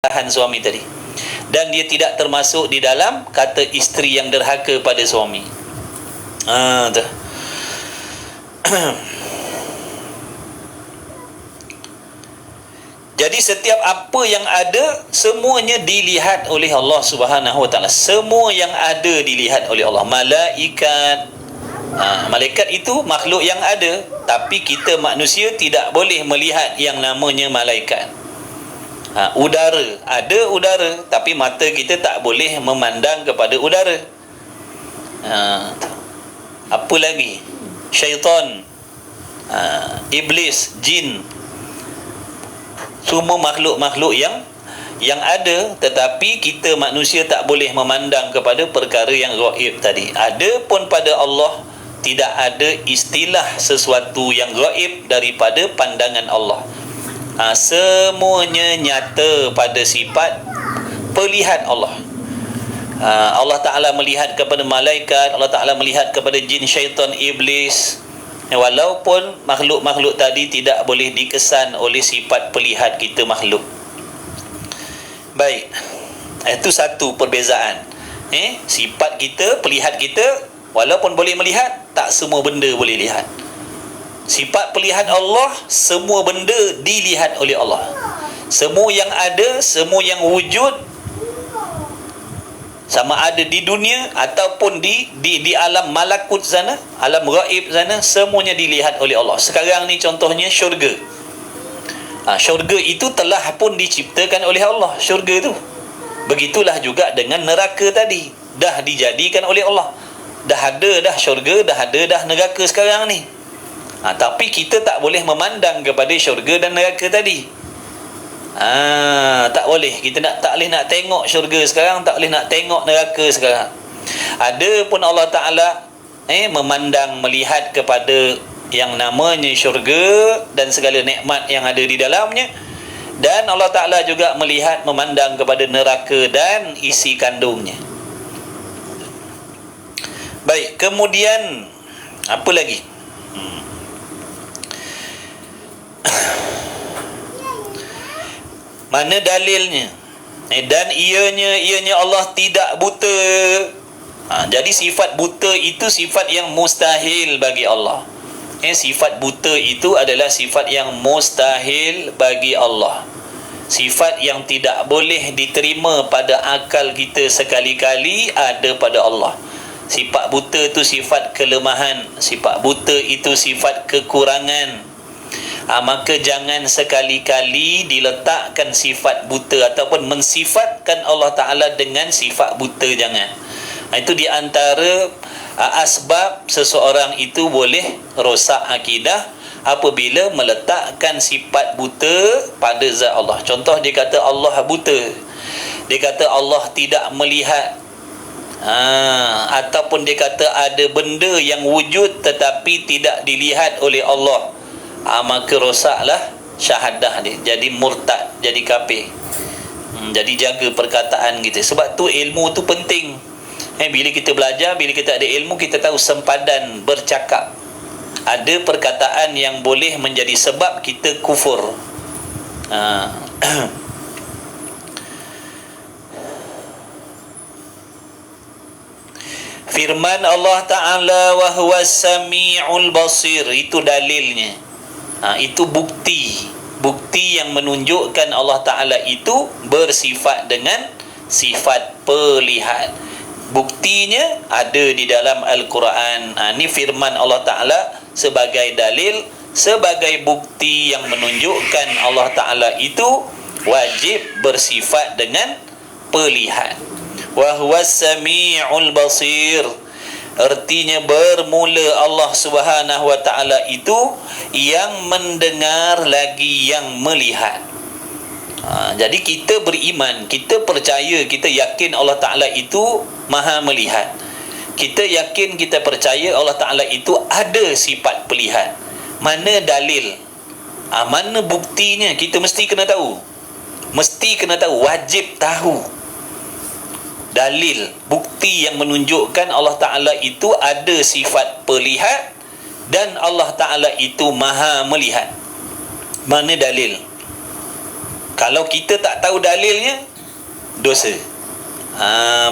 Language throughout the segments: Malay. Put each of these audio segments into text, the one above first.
kesalahan suami tadi, dan dia tidak termasuk di dalam kata isteri yang derhaka pada suami. Tu. Jadi setiap apa yang ada semuanya dilihat oleh Allah Subhanahu Wa Taala. Semua yang ada dilihat oleh Allah. Malaikat, malaikat itu makhluk yang ada, tapi kita manusia tidak boleh melihat yang namanya malaikat. Udara, ada udara, tapi mata kita tak boleh memandang kepada udara. Apa lagi? Syaitan, iblis, jin, semua makhluk-makhluk yang ada, tetapi kita manusia tak boleh memandang kepada perkara yang gaib tadi. Ada pun pada Allah tidak ada istilah sesuatu yang gaib daripada pandangan Allah. Semuanya nyata pada sifat pelihat Allah. Allah Ta'ala melihat kepada malaikat, Allah Ta'ala melihat kepada jin, syaitan, iblis. Walaupun makhluk-makhluk tadi tidak boleh dikesan oleh sifat pelihat kita makhluk. Baik, itu satu perbezaan. Sifat kita, pelihat kita, walaupun boleh melihat, tak semua benda boleh lihat. Sifat pelihat Allah, semua benda dilihat oleh Allah. Semua yang ada, semua yang wujud, sama ada di dunia ataupun di alam malakut sana, alam gaib sana, semuanya dilihat oleh Allah. Sekarang ni contohnya syurga. Syurga itu telah pun diciptakan oleh Allah, syurga tu. Begitulah juga dengan neraka tadi, dah dijadikan oleh Allah. Dah ada dah syurga, dah ada dah neraka sekarang ni. Tapi kita tak boleh memandang kepada syurga dan neraka tadi. Tak boleh. Kita tak boleh nak tengok syurga sekarang, tak boleh nak tengok neraka sekarang. Ada pun Allah Ta'ala memandang, melihat kepada yang namanya syurga dan segala nikmat yang ada di dalamnya. Dan Allah Ta'ala juga melihat, memandang kepada neraka dan isi kandungnya. Baik, kemudian apa lagi? Mana dalilnya? Dan ianya Allah tidak buta. Jadi sifat buta itu sifat yang mustahil bagi Allah. Sifat buta itu adalah sifat yang mustahil bagi Allah. Sifat yang tidak boleh diterima pada akal kita sekali-kali ada pada Allah. Sifat buta itu sifat kelemahan. Sifat buta itu sifat kekurangan. Maka jangan sekali-kali diletakkan sifat buta ataupun mensifatkan Allah Ta'ala dengan sifat buta, jangan. Itu di antara asbab seseorang itu boleh rosak akidah apabila meletakkan sifat buta pada zat Allah. Contoh, dia kata Allah buta, dia kata Allah tidak melihat, ataupun dia kata ada benda yang wujud tetapi tidak dilihat oleh Allah. Maka rosaklah syahadah dia, jadi murtad, jadi kafir. Jadi jaga perkataan kita. Sebab tu ilmu tu penting. Bila kita belajar, bila kita ada ilmu, kita tahu sempadan bercakap. Ada perkataan yang boleh menjadi sebab kita kufur. Firman Allah Ta'ala, wa huwas sami'ul basir, itu dalilnya. Itu bukti yang menunjukkan Allah Ta'ala itu bersifat dengan sifat pelihat. Buktinya ada di dalam Al-Quran. Ini firman Allah Ta'ala sebagai dalil, sebagai bukti yang menunjukkan Allah Ta'ala itu wajib bersifat dengan pelihat. Wa huwas sami'ul basir, artinya bermula Allah Subhanahu Wa Ta'ala itu yang mendengar lagi yang melihat. Jadi kita beriman, kita percaya, kita yakin Allah Ta'ala itu maha melihat. Kita yakin, kita percaya Allah Ta'ala itu ada sifat pelihat. Mana dalil? Mana buktinya? Kita mesti kena tahu. Mesti kena tahu, wajib tahu dalil, bukti yang menunjukkan Allah Ta'ala itu ada sifat pelihat dan Allah Ta'ala itu maha melihat. Mana dalil? Kalau kita tak tahu dalilnya, dosa.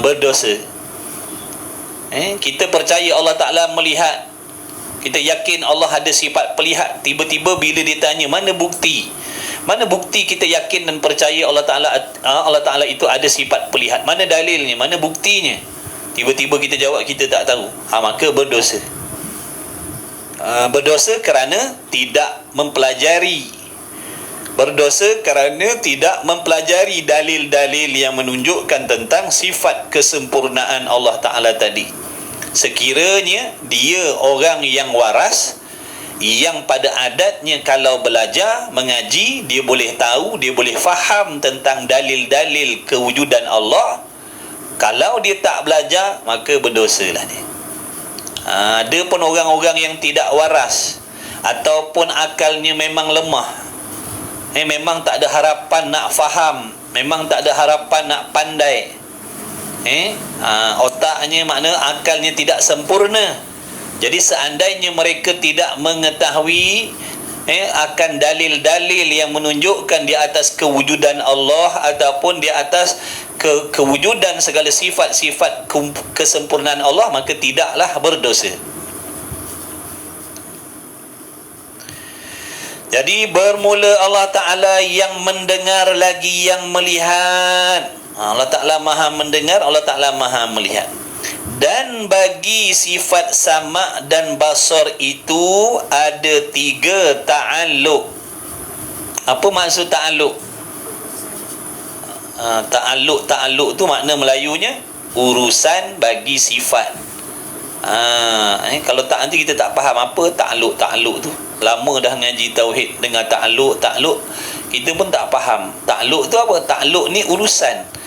Berdosa. Kita percaya Allah Ta'ala melihat, kita yakin Allah ada sifat pelihat. Tiba-tiba bila ditanya, mana bukti? Mana bukti kita yakin dan percaya Allah Ta'ala itu ada sifat pelihat? Mana dalilnya? Mana buktinya? Tiba-tiba kita jawab kita tak tahu. Maka berdosa. Berdosa kerana tidak mempelajari. Berdosa kerana tidak mempelajari dalil-dalil yang menunjukkan tentang sifat kesempurnaan Allah Ta'ala tadi. Sekiranya dia orang yang waras, yang pada adatnya kalau belajar, mengaji, dia boleh tahu, dia boleh faham tentang dalil-dalil kewujudan Allah. Kalau dia tak belajar, maka berdosalah dia. Ada pun orang-orang yang tidak waras ataupun akalnya memang lemah, memang tak ada harapan nak faham, memang tak ada harapan nak pandai, otaknya, makna akalnya tidak sempurna. Jadi seandainya mereka tidak mengetahui akan dalil-dalil yang menunjukkan di atas kewujudan Allah ataupun di atas kewujudan segala sifat-sifat kesempurnaan Allah, maka tidaklah berdosa. Jadi bermula Allah Ta'ala yang mendengar lagi yang melihat. Allah Ta'ala maha mendengar, Allah Ta'ala maha melihat. Dan bagi sifat sama' dan basar itu ada 3 ta'alluq. Apa maksud ta'alluq? Ta'alluq tu makna Melayunya urusan bagi sifat. Kalau tak, nanti kita tak faham apa ta'alluq tu. Lama dah ngaji tauhid dengan ta'alluq, kita pun tak faham. Ta'alluq tu apa? Ta'alluq ni urusan.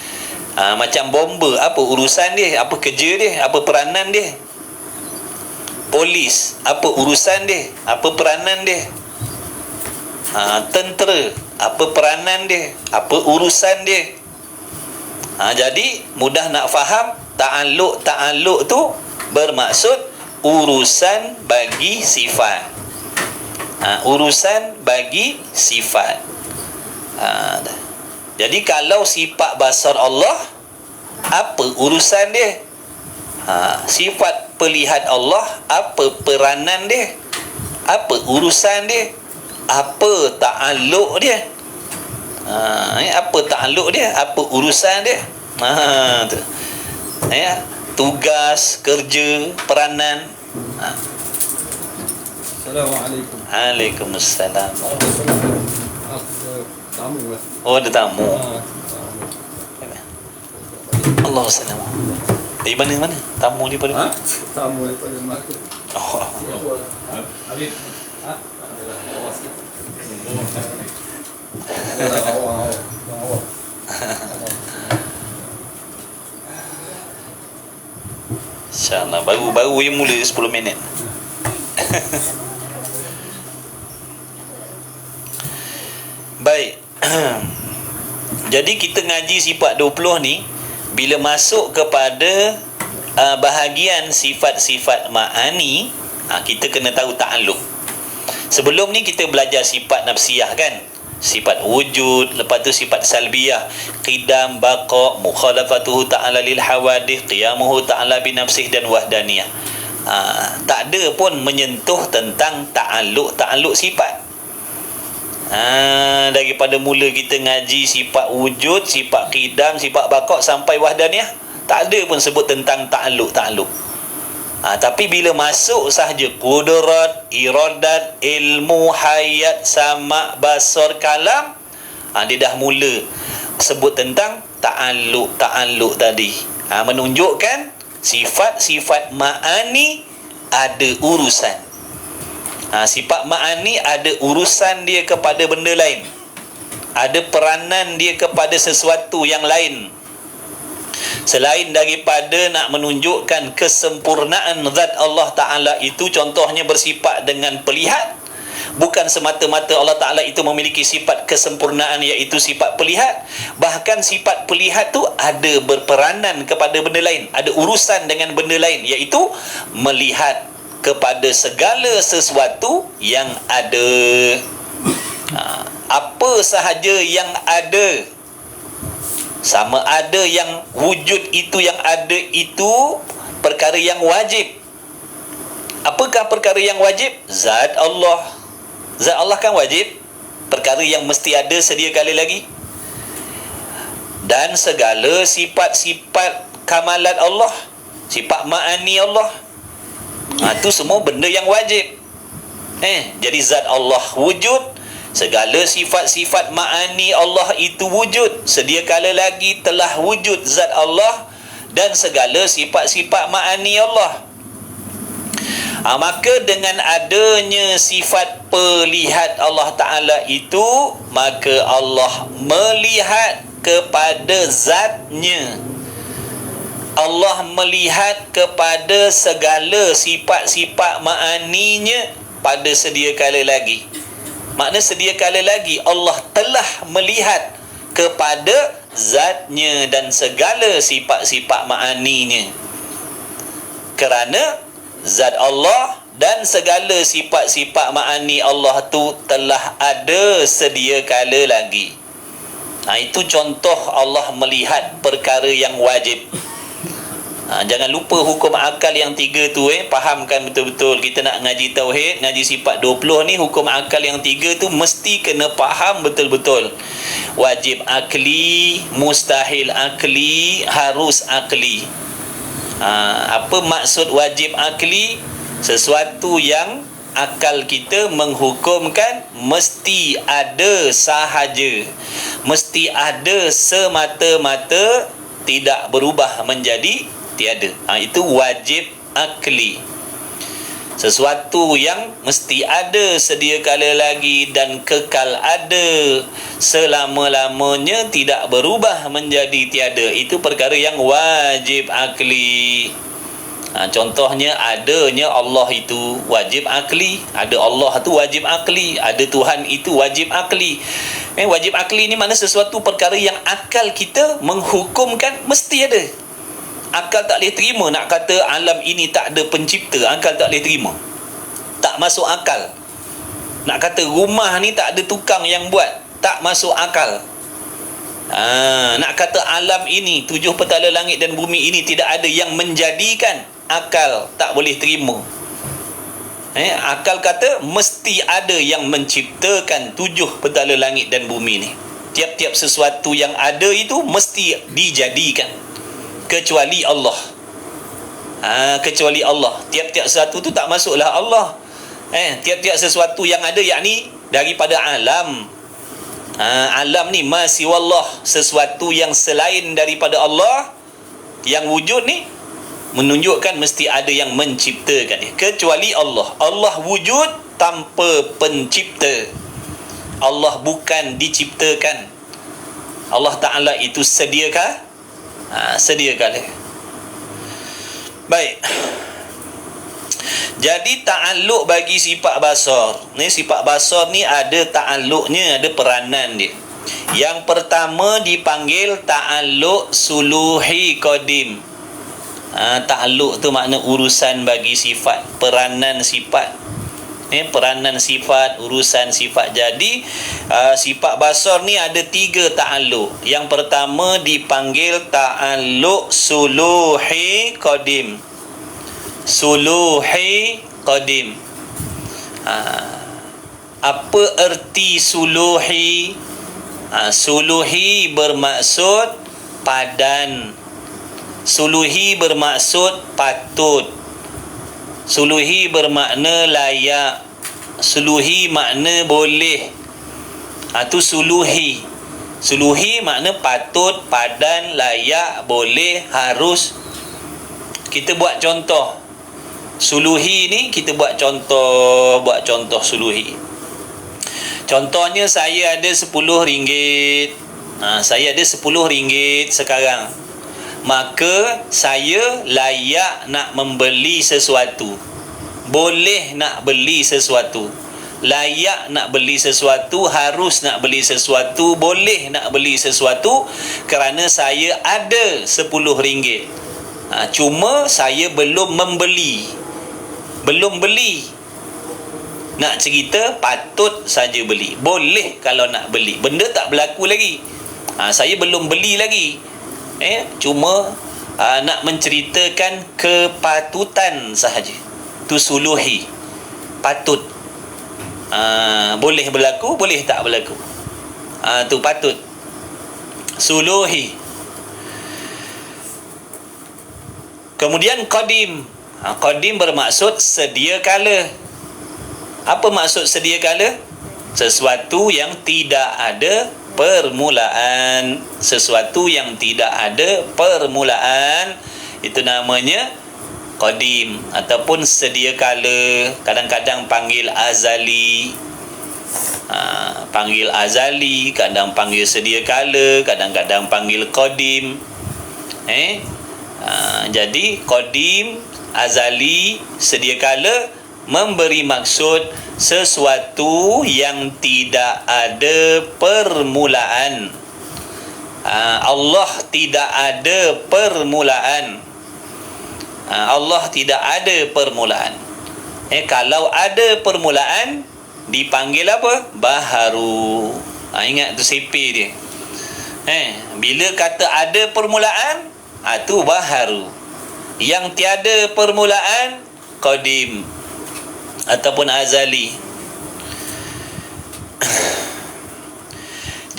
Macam bomba, apa urusan dia, apa kerja dia, apa peranan dia. Polis, apa urusan dia, apa peranan dia. Tentera, apa peranan dia, apa urusan dia. Jadi mudah nak faham. Ta'alluq tu bermaksud urusan bagi sifat. Urusan bagi sifat. Jadi kalau sifat basar Allah, apa urusan dia? Sifat pelihat Allah, apa peranan dia? Apa urusan dia? Apa ta'alluq dia? Apa ta'alluq dia? Apa urusan dia? Tu. Tugas, kerja, peranan. Assalamualaikum. Waalaikumsalam. Tamu. Oh, ada tamu. Allah salam. Dari mana? Tamu daripada mana? Tamu daripada market. Oh. Habis. InsyaAllah. Baru yang mula 10 minit. Baik. Jadi kita ngaji sifat 20 ni, bila masuk kepada bahagian sifat-sifat ma'ani, kita kena tahu ta'alluq. Sebelum ni kita belajar sifat nafsiyah kan, sifat wujud, lepas tu sifat salbiyah, qidam, baqa, mukhalafatuhu ta'ala lil hawadith, qiyamuhu ta'ala binafsih dan wahdaniyah. Tak ada pun menyentuh tentang ta'alluq sifat. Daripada mula kita ngaji sifat wujud, sifat qidam, sifat baqa sampai wahdaniyah, tak ada pun sebut tentang ta'alluq. Tapi bila masuk sahaja qudrat, iradat, ilmu, hayat, sama', basar, kalam, dia dah mula sebut tentang ta'alluq tadi. Menunjukkan sifat-sifat ma'ani ada urusan. Sifat ma'ani ada urusan dia kepada benda lain, ada peranan dia kepada sesuatu yang lain, selain daripada nak menunjukkan kesempurnaan zat Allah Ta'ala itu. Contohnya bersifat dengan pelihat. Bukan semata-mata Allah Ta'ala itu memiliki sifat kesempurnaan, iaitu sifat pelihat. Bahkan sifat pelihat tu ada berperanan kepada benda lain, ada urusan dengan benda lain, iaitu melihat kepada segala sesuatu yang ada. apa sahaja yang ada, sama ada yang wujud itu, yang ada itu perkara yang wajib. Apakah perkara yang wajib? Zat Allah. Zat Allah kan wajib, perkara yang mesti ada sedia kala lagi. Dan segala sifat-sifat kamalat Allah, sifat ma'ani Allah, itu semua benda yang wajib. Jadi zat Allah wujud, segala sifat-sifat ma'ani Allah itu wujud, sedia kala lagi telah wujud zat Allah dan segala sifat-sifat ma'ani Allah. Maka dengan adanya sifat pelihat Allah Ta'ala itu, maka Allah melihat kepada zatnya. Allah melihat kepada segala sifat-sifat ma'aninya pada sedia kala lagi. Makna sedia kala lagi Allah telah melihat kepada zatnya dan segala sifat-sifat ma'aninya. Kerana zat Allah dan segala sifat-sifat ma'ani Allah tu telah ada sedia kala lagi. Itu contoh Allah melihat perkara yang wajib. Jangan lupa hukum akal yang 3 tu, fahamkan betul-betul. Kita nak ngaji tauhid, ngaji sifat 20 ni, hukum akal yang 3 tu mesti kena faham betul-betul. Wajib akli, mustahil akli, harus akli. Apa maksud wajib akli? Sesuatu yang akal kita menghukumkan mesti ada sahaja, mesti ada semata-mata, tidak berubah menjadi tiada. Itu wajib akli. Sesuatu yang mesti ada sedia kala lagi dan kekal ada selama-lamanya, tidak berubah menjadi tiada. Itu perkara yang wajib akli. Contohnya adanya Allah itu wajib akli. Ada Allah tu wajib akli. Ada Tuhan itu wajib akli. Wajib akli ni makna sesuatu perkara yang akal kita menghukumkan mesti ada. Akal tak boleh terima nak kata alam ini tak ada pencipta. Akal tak boleh terima, tak masuk akal. Nak kata rumah ni tak ada tukang yang buat, tak masuk akal. Nak kata alam ini, 7 petala langit dan bumi ini tidak ada yang menjadikan, akal tak boleh terima. Akal kata mesti ada yang menciptakan 7 petala langit dan bumi ni. Tiap-tiap sesuatu yang ada itu mesti dijadikan, kecuali Allah. Kecuali Allah. Tiap-tiap sesuatu tu tak masuklah Allah. Tiap-tiap sesuatu yang ada, yakni daripada alam. Alam ni masih wallah, sesuatu yang selain daripada Allah yang wujud ni menunjukkan mesti ada yang menciptakan dia, kecuali Allah. Allah wujud tanpa pencipta. Allah bukan diciptakan. Allah Ta'ala itu sediakah? Sediakala. Baik. Jadi ta'alluq bagi sifat basar ni, sifat basar ni ada ta'alluqnya, ada peranan dia. Yang pertama dipanggil ta'alluq suluhi qadim. Ta'alluq tu makna urusan bagi sifat, peranan sifat. Peranan sifat, urusan sifat. Jadi sifat basar ni ada 3 ta'alluq. Yang pertama dipanggil ta'alluq suluhi qadim. Suluhi qadim. Apa erti suluhi? Suluhi bermaksud padan. Suluhi bermaksud patut. Suluhi bermakna layak. Suluhi makna boleh. Itu suluhi. Suluhi makna patut, padan, layak, boleh, harus. Kita buat contoh suluhi ni, kita buat contoh suluhi. Contohnya saya ada RM10. Saya ada RM10 sekarang. Maka saya layak nak membeli sesuatu, boleh nak beli sesuatu, layak nak beli sesuatu, harus nak beli sesuatu, boleh nak beli sesuatu, kerana saya ada RM10. Cuma saya belum membeli, belum beli. Nak cerita patut saja beli. Boleh kalau nak beli. Benda tak berlaku lagi. Saya belum beli lagi. Cuma nak menceritakan kepatutan sahaja. Tu suluhi. Patut. Boleh berlaku, boleh tak berlaku. Tu patut. Suluhi. Kemudian qadim. Qadim bermaksud sedia kala. Apa maksud sedia kala? Sesuatu yang tidak ada permulaan. Sesuatu yang tidak ada permulaan, itu namanya qadim ataupun sedia kala. Kadang-kadang panggil azali. Panggil azali, kadang panggil sedia kala, kadang-kadang panggil qadim. Jadi qadim, azali, sedia kala memberi maksud sesuatu yang tidak ada permulaan. Allah tidak ada permulaan. Allah tidak ada permulaan. Kalau ada permulaan dipanggil apa? Baharu. Ingat tu CP dia. Bila kata ada permulaan, tu baharu. Yang tiada permulaan, qadim ataupun azali.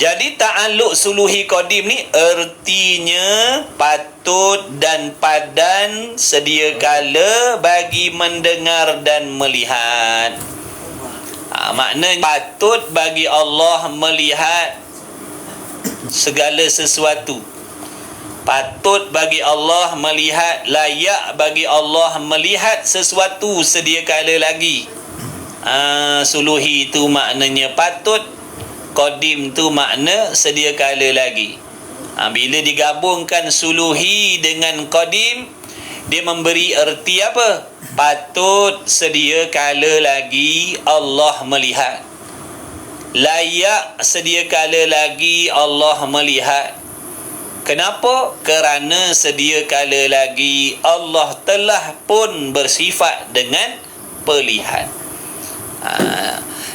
Jadi ta'alluq suluhi qadim ni ertinya patut dan padan sedia kala bagi mendengar dan melihat. Maknanya patut bagi Allah melihat segala sesuatu. Patut bagi Allah melihat, layak bagi Allah melihat sesuatu sedia kala lagi. Suluhi tu maknanya patut, qadim tu makna sedia kala lagi. Bila digabungkan suluhi dengan qadim, dia memberi erti apa? Patut sedia kala lagi Allah melihat. Layak sedia kala lagi Allah melihat. Kenapa? Kerana sedia kala lagi Allah telah pun bersifat dengan pelihat.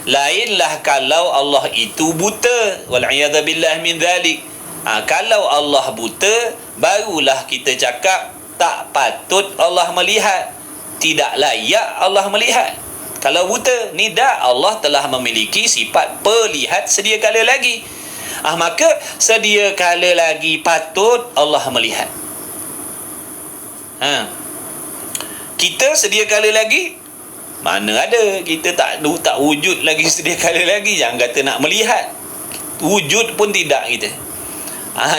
Lainlah kalau Allah itu buta. Wal'iyadzubillah min dhalik. Kalau Allah buta, barulah kita cakap tak patut Allah melihat, tidak layak Allah melihat. Kalau buta, ni dah Allah telah memiliki sifat pelihat sedia kala lagi. Maka sedia kala lagi patut Allah melihat. Kita sedia kala lagi, mana ada, kita tak wujud lagi sedia kala lagi. Jangan kata nak melihat, wujud pun tidak kita.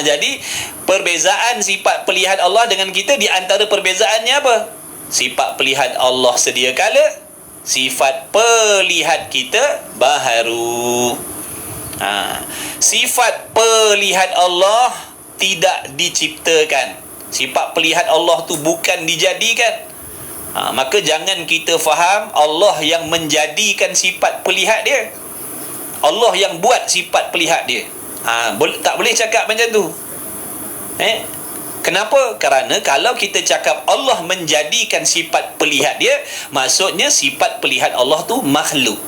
Jadi perbezaan sifat pelihat Allah dengan kita, di antara perbezaannya apa? Sifat pelihat Allah sedia kala, sifat pelihat kita baharu. Sifat pelihat Allah tidak diciptakan. Sifat pelihat Allah tu bukan dijadikan. Maka jangan kita faham Allah yang menjadikan sifat pelihat dia. Allah yang buat sifat pelihat dia. Tak boleh cakap macam tu. Kenapa? Kerana kalau kita cakap Allah menjadikan sifat pelihat dia, maksudnya sifat pelihat Allah tu makhluk.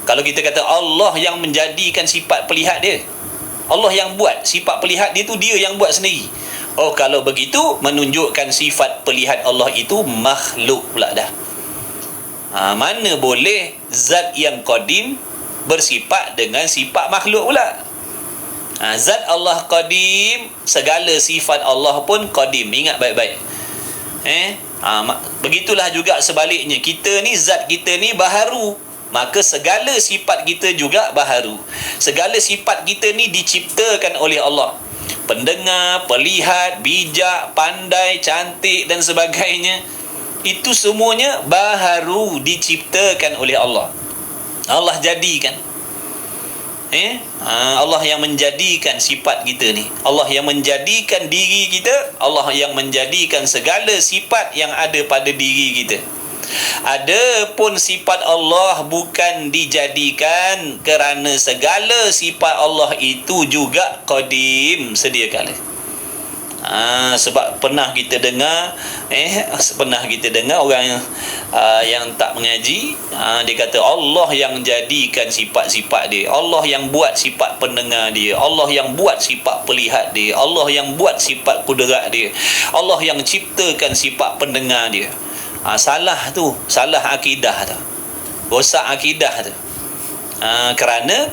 Kalau kita kata Allah yang menjadikan sifat pelihat dia, Allah yang buat sifat pelihat dia tu, dia yang buat sendiri. Kalau begitu menunjukkan sifat pelihat Allah itu makhluk pula dah. Mana boleh zat yang qadim bersifat dengan sifat makhluk pula. Zat Allah qadim, segala sifat Allah pun qadim. Ingat baik-baik. Begitulah juga sebaliknya. Kita ni, zat kita ni baharu, maka segala sifat kita juga baharu. Segala sifat kita ni diciptakan oleh Allah. Pendengar, pelihat, bijak, pandai, cantik dan sebagainya, itu semuanya baharu, diciptakan oleh Allah. Allah jadikan. Allah yang menjadikan sifat kita ni. Allah yang menjadikan diri kita. Allah yang menjadikan segala sifat yang ada pada diri kita. Adapun sifat Allah bukan dijadikan, kerana segala sifat Allah itu juga qadim, sedia kala. Sebab pernah kita dengar orang yang tak mengaji, dia kata Allah yang jadikan sifat-sifat dia, Allah yang buat sifat pendengar dia, Allah yang buat sifat pelihat dia, Allah yang buat sifat kudrat dia, Allah yang ciptakan sifat pendengar dia. Salah tu, salah akidah tu, rosak akidah tu. Kerana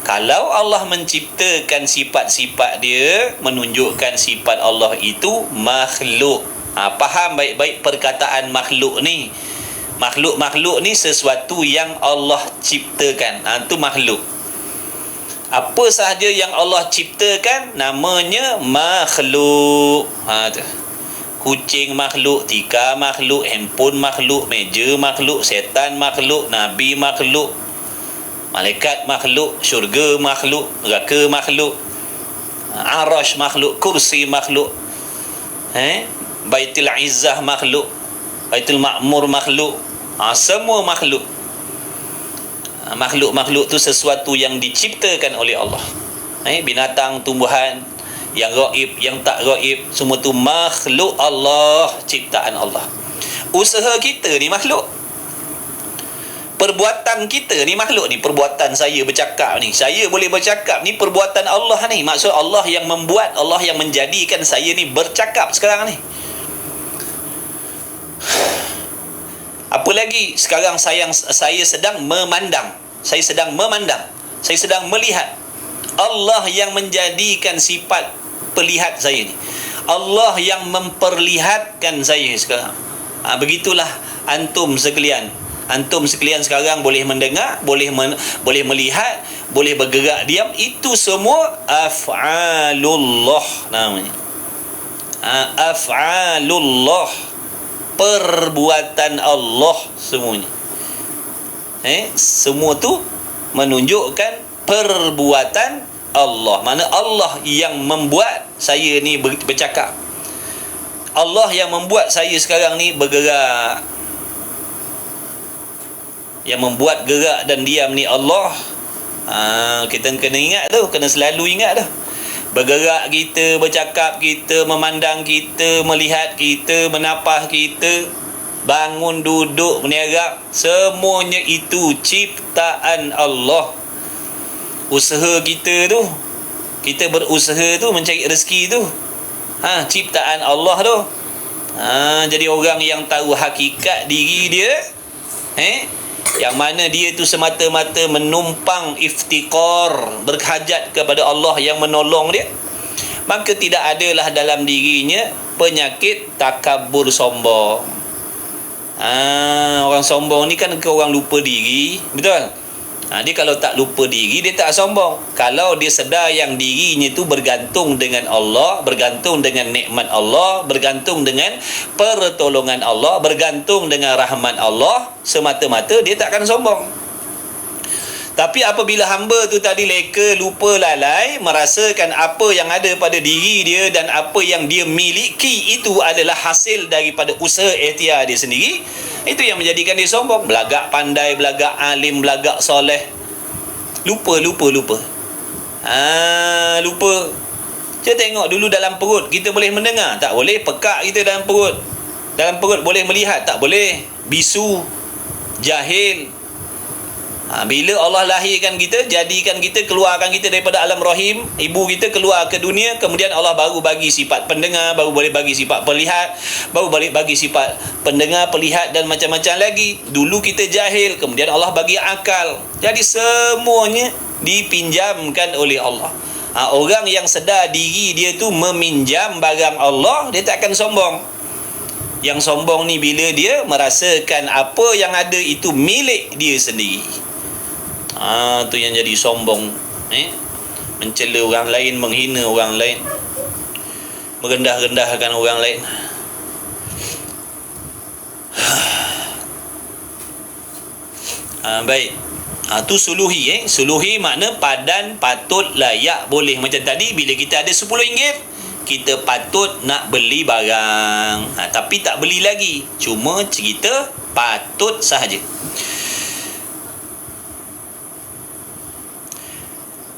kalau Allah menciptakan sifat-sifat dia, menunjukkan sifat Allah itu makhluk. Faham baik-baik perkataan makhluk ni. Makhluk ni sesuatu yang Allah ciptakan. Itu makhluk. Apa sahaja yang Allah ciptakan namanya makhluk. Tu. Kucing makhluk, tikar makhluk, handphone makhluk, meja makhluk, setan makhluk, nabi makhluk, malaikat makhluk, syurga makhluk, neraka makhluk, arash makhluk, kursi makhluk, Baitul Izzah makhluk, Baitul Ma'mur makhluk, semua makhluk. Makhluk-makhluk tu sesuatu yang diciptakan oleh Allah. Binatang, tumbuhan, yang gaib, yang tak gaib, semua tu makhluk Allah, ciptaan Allah. Usaha kita ni makhluk. Perbuatan kita ni makhluk ni. Perbuatan saya bercakap ni, saya boleh bercakap ni perbuatan Allah ni. Maksud Allah yang membuat, Allah yang menjadikan saya ni bercakap sekarang ni. Apa lagi? Sekarang saya sedang memandang, saya sedang melihat. Allah yang menjadikan sifat pelihat saya ni, Allah yang memperlihatkan saya sekarang. Begitulah antum sekalian sekarang boleh mendengar, boleh melihat, boleh bergerak diam. Itu semua af'alullah namanya. Af'alullah, perbuatan Allah semuanya. Semua tu menunjukkan perbuatan Allah. Mana Allah yang membuat saya ni bercakap, Allah yang membuat saya sekarang ni bergerak. Yang membuat gerak dan diam ni Allah. Kita kena ingat tu, kena selalu ingat tu. Bergerak kita, bercakap kita, memandang kita, melihat kita, menapah kita, bangun, duduk, meniarap, semuanya itu ciptaan Allah. Usaha kita tu, kita berusaha tu, mencari rezeki tu, ciptaan Allah tu. Jadi orang yang tahu hakikat diri dia, yang mana dia tu semata-mata menumpang iftikar, berhajat kepada Allah yang menolong dia, maka tidak adalah dalam dirinya penyakit takabur, sombong. Orang sombong ni kan orang lupa diri, betul? Dia kalau tak lupa diri, dia tak sombong. Kalau dia sedar yang dirinya tu bergantung dengan Allah, bergantung dengan nikmat Allah, bergantung dengan pertolongan Allah, bergantung dengan rahmat Allah, semata-mata dia tak akan sombong. Tapi apabila hamba tu tadi leka, lupa, lalai, merasakan apa yang ada pada diri dia dan apa yang dia miliki itu adalah hasil daripada usaha ikhtiar dia sendiri, itu yang menjadikan dia sombong. Belagak pandai, belagak alim, belagak soleh, lupa. Lupa. Kita tengok dulu dalam perut kita boleh mendengar, tak boleh. Pekak kita dalam perut boleh melihat, tak boleh. Bisu, jahil. Bila Allah lahirkan kita, jadikan kita, keluarkan kita daripada alam rahim ibu kita, keluar ke dunia, kemudian Allah baru bagi sifat pendengar, baru boleh bagi sifat pelihat, baru boleh bagi sifat pendengar, pelihat dan macam-macam lagi. Dulu kita jahil, kemudian Allah bagi akal. Jadi semuanya dipinjamkan oleh Allah. Orang yang sedar diri dia tu meminjam barang Allah, dia tak akan sombong. Yang sombong ni bila dia merasakan apa yang ada itu milik dia sendiri. Tu yang jadi sombong. Mencela orang lain, menghina orang lain, merendah-rendahkan orang lain. Baik. Tu suluhi. Suluhi makna padan, patut, layak, boleh. Macam tadi bila kita ada RM10, kita patut nak beli barang, tapi tak beli lagi, cuma cerita patut sahaja.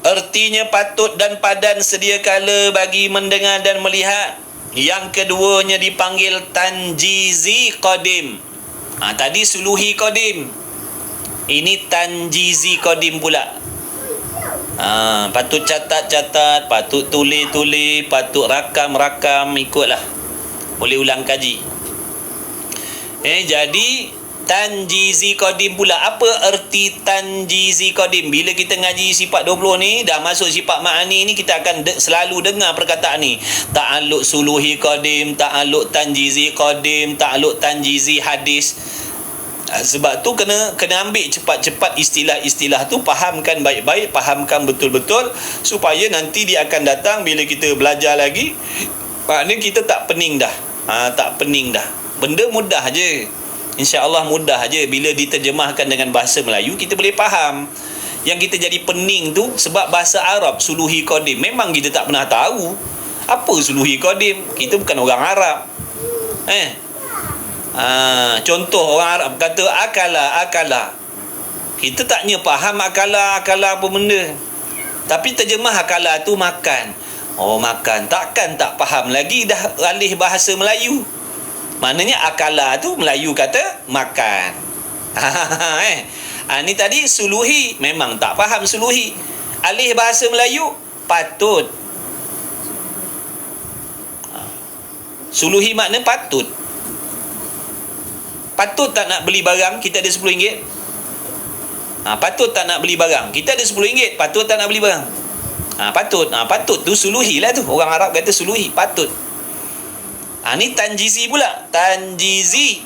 Ertinya patut dan padan sedia kala bagi mendengar dan melihat. Yang keduanya dipanggil tanjizi qadim. Tadi suluhi qadim, ini tanjizi qadim pula. Patut catat-catat, patut tulis-tulis, patut rakam-rakam, ikutlah. Boleh ulang kaji. Jadi tanjizi qadim pula. Apa erti tanjizi qadim? Bila kita ngaji sifat 20 ni, dah masuk sifat ma'ani ni, kita akan selalu dengar perkataan ni. Ta'alluq suluhi qadim, ta'alluq tanjizi qadim, ta'alluq tanjizi hadis. Sebab tu kena ambil cepat-cepat istilah-istilah tu, fahamkan baik-baik, fahamkan betul-betul, supaya nanti dia akan datang bila kita belajar lagi, maknanya kita tak pening dah. Tak pening dah. Benda mudah je. InsyaAllah mudah je. Bila diterjemahkan dengan bahasa Melayu, kita boleh faham. Yang kita jadi pening tu sebab bahasa Arab suluhi qadim. Memang kita tak pernah tahu apa suluhi qadim. Kita bukan orang Arab. Contoh orang Arab kata akala. Kita taknya faham akala apa benda. Tapi terjemah akala tu makan. Makan. Takkan tak faham lagi, dah alih bahasa Melayu. Maknanya akala tu Melayu kata makan. Ni tadi suluhi, memang tak faham suluhi. Alih bahasa Melayu, patut. Suluhi makna patut. Patut tak nak beli barang, kita ada RM10. Patut tak nak beli barang, kita ada RM10. Patut tak nak beli barang. Patut tu suluhi lah tu. Orang Arab kata suluhi, patut. Ni tanjizi pula. Tanjizi,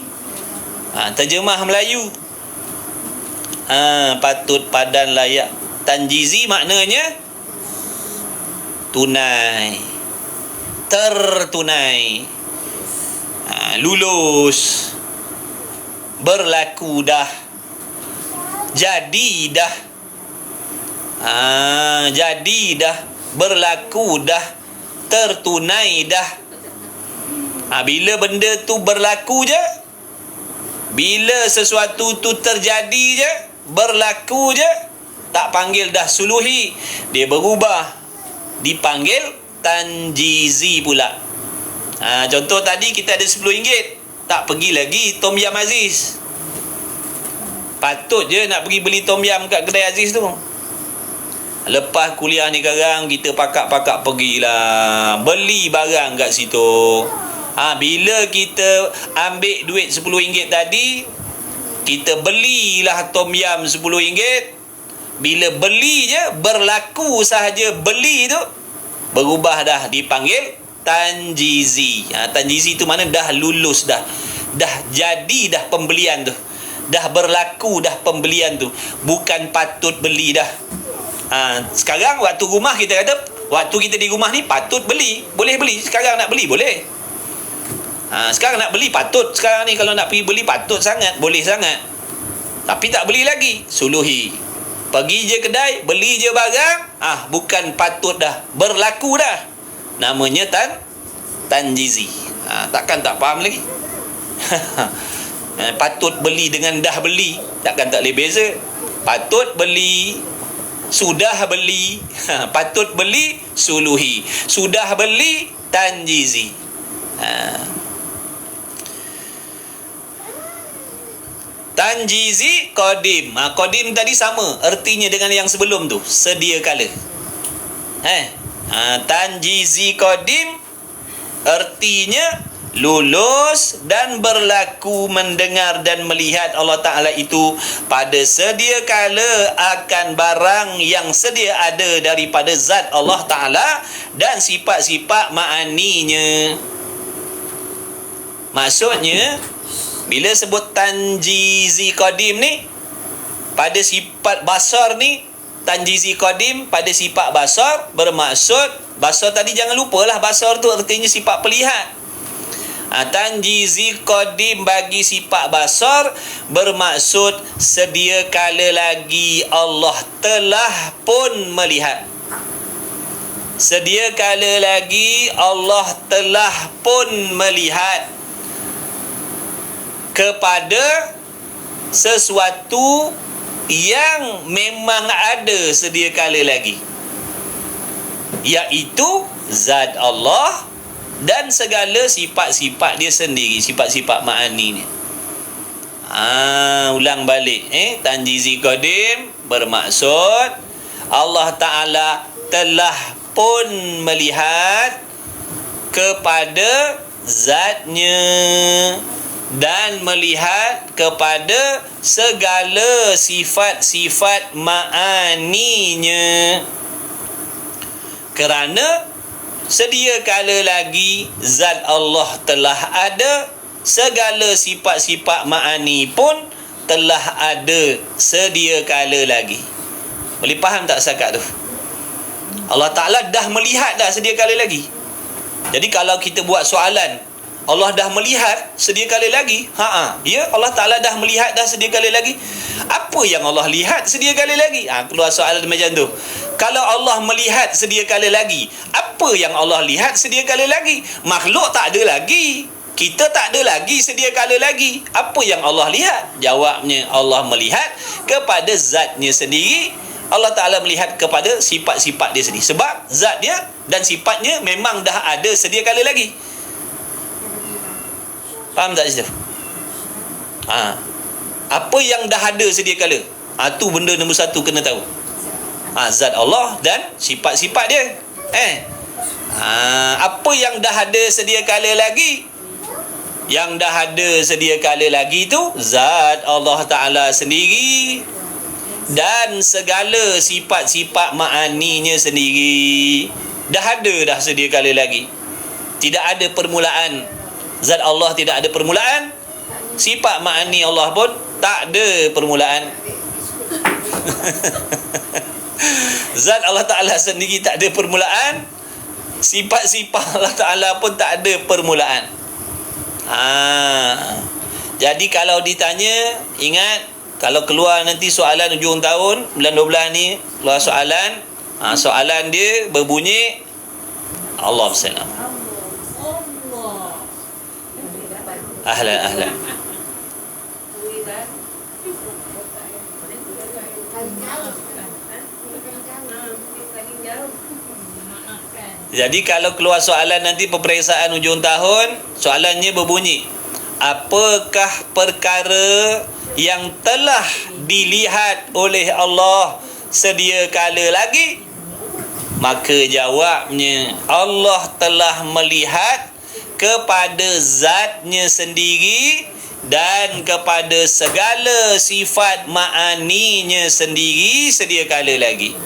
terjemah Melayu. Patut, padan, layak. Tanjizi maknanya tunai, tertunai, lulus, berlaku dah, jadi dah. Jadi dah, berlaku dah, tertunai dah. Bila benda tu berlaku je, bila sesuatu tu terjadi je, berlaku je, tak panggil dah suluhi, dia berubah, dipanggil tanjizi pula. Contoh tadi kita ada RM10, tak pergi lagi Tom Yam Aziz. Patut je nak pergi beli Tom Yam kat kedai Aziz tu. Lepas kuliah ni sekarang, kita pakak-pakak pergilah beli barang kat situ. Bila kita ambil duit RM10 tadi, kita belilah Tom Yam RM10. Bila beli je, berlaku sahaja beli tu, berubah dah, dipanggil tanjizi. Tanjizi tu mana dah lulus dah jadi dah pembelian tu, dah berlaku dah pembelian tu, bukan patut beli dah. Sekarang waktu rumah kita kata, waktu kita di rumah ni patut beli, boleh beli. Sekarang nak beli boleh. Sekarang nak beli patut. Sekarang ni kalau nak pergi beli patut sangat, boleh sangat. Tapi tak beli lagi, suluhi. Pergi je kedai, beli je barang, bukan patut dah, berlaku dah. Namanya tanjizi. Takkan tak faham lagi. Patut beli dengan dah beli, takkan tak boleh beza. Patut beli, sudah beli. Patut beli, suluhi. Sudah beli, tanjizi. Tanjizi qadim. Qadim tadi sama ertinya dengan yang sebelum tu, sedia kala. Tanjizi qadim ertinya lulus dan berlaku, mendengar dan melihat Allah Ta'ala itu pada sedia kala akan barang yang sedia ada daripada zat Allah Ta'ala dan sifat-sifat ma'aninya. Maksudnya, bila sebut tanjizi qadim ni, pada sifat basar ni, tanjizi qadim pada sifat basar, bermaksud, basar tadi jangan lupalah, basar tu artinya sifat pelihat. Tanjizi qadim bagi sifat basar bermaksud sedia kala lagi Allah telah pun melihat. Sedia kala lagi Allah telah pun melihat kepada sesuatu yang memang ada sedia kala lagi, iaitu zat Allah dan segala sifat-sifat dia sendiri, sifat-sifat ma'ani ni. Ulang balik. Tanjizi qadim bermaksud Allah Ta'ala telah pun melihat kepada zatnya dan melihat kepada segala sifat-sifat ma'aninya, kerana sedia kala lagi zat Allah telah ada, segala sifat-sifat ma'ani pun telah ada sedia kala lagi. Boleh faham tak sekat tu? Allah Ta'ala dah melihat dah sedia kala lagi. Jadi kalau kita buat soalan, Allah dah melihat sedia kala lagi. Ya, Allah Ta'ala dah melihat dah sedia kala lagi. Apa yang Allah lihat sedia kala lagi? Keluar soalan macam tu. Kalau Allah melihat sedia kala lagi, apa yang Allah lihat sedia kala lagi? Makhluk tak ada lagi, kita tak ada lagi sedia kala lagi. Apa yang Allah lihat? Jawabnya, Allah melihat kepada zatnya sendiri. Allah Ta'ala melihat kepada sifat-sifat dia sendiri. Sebab zat dia dan sifatnya memang dah ada sedia kala lagi. Faham tak situ? Apa yang dah ada sedia kala? Tu benda nombor satu kena tahu. Zat Allah dan sifat-sifat dia. Apa yang dah ada sedia kala lagi? Yang dah ada sedia kala lagi tu zat Allah Ta'ala sendiri dan segala sifat-sifat ma'aninya sendiri. Dah ada dah sedia kala lagi. Tidak ada permulaan. Zat Allah tidak ada permulaan, sifat ma'ani Allah pun tak ada permulaan. Zat Allah Ta'ala sendiri tak ada permulaan, sifat-sifat Allah Ta'ala pun tak ada permulaan. Jadi kalau ditanya, ingat, kalau keluar nanti soalan hujung tahun bulan 12 ni, keluar soalan, soalan dia berbunyi Allah bersalam. Ahlan. Jadi kalau keluar soalan nanti peperiksaan hujung tahun, soalannya berbunyi, apakah perkara yang telah dilihat oleh Allah sedia kala lagi? Maka jawabnya, Allah telah melihat kepada zatnya sendiri dan kepada segala sifat ma'aninya sendiri sedia kala lagi.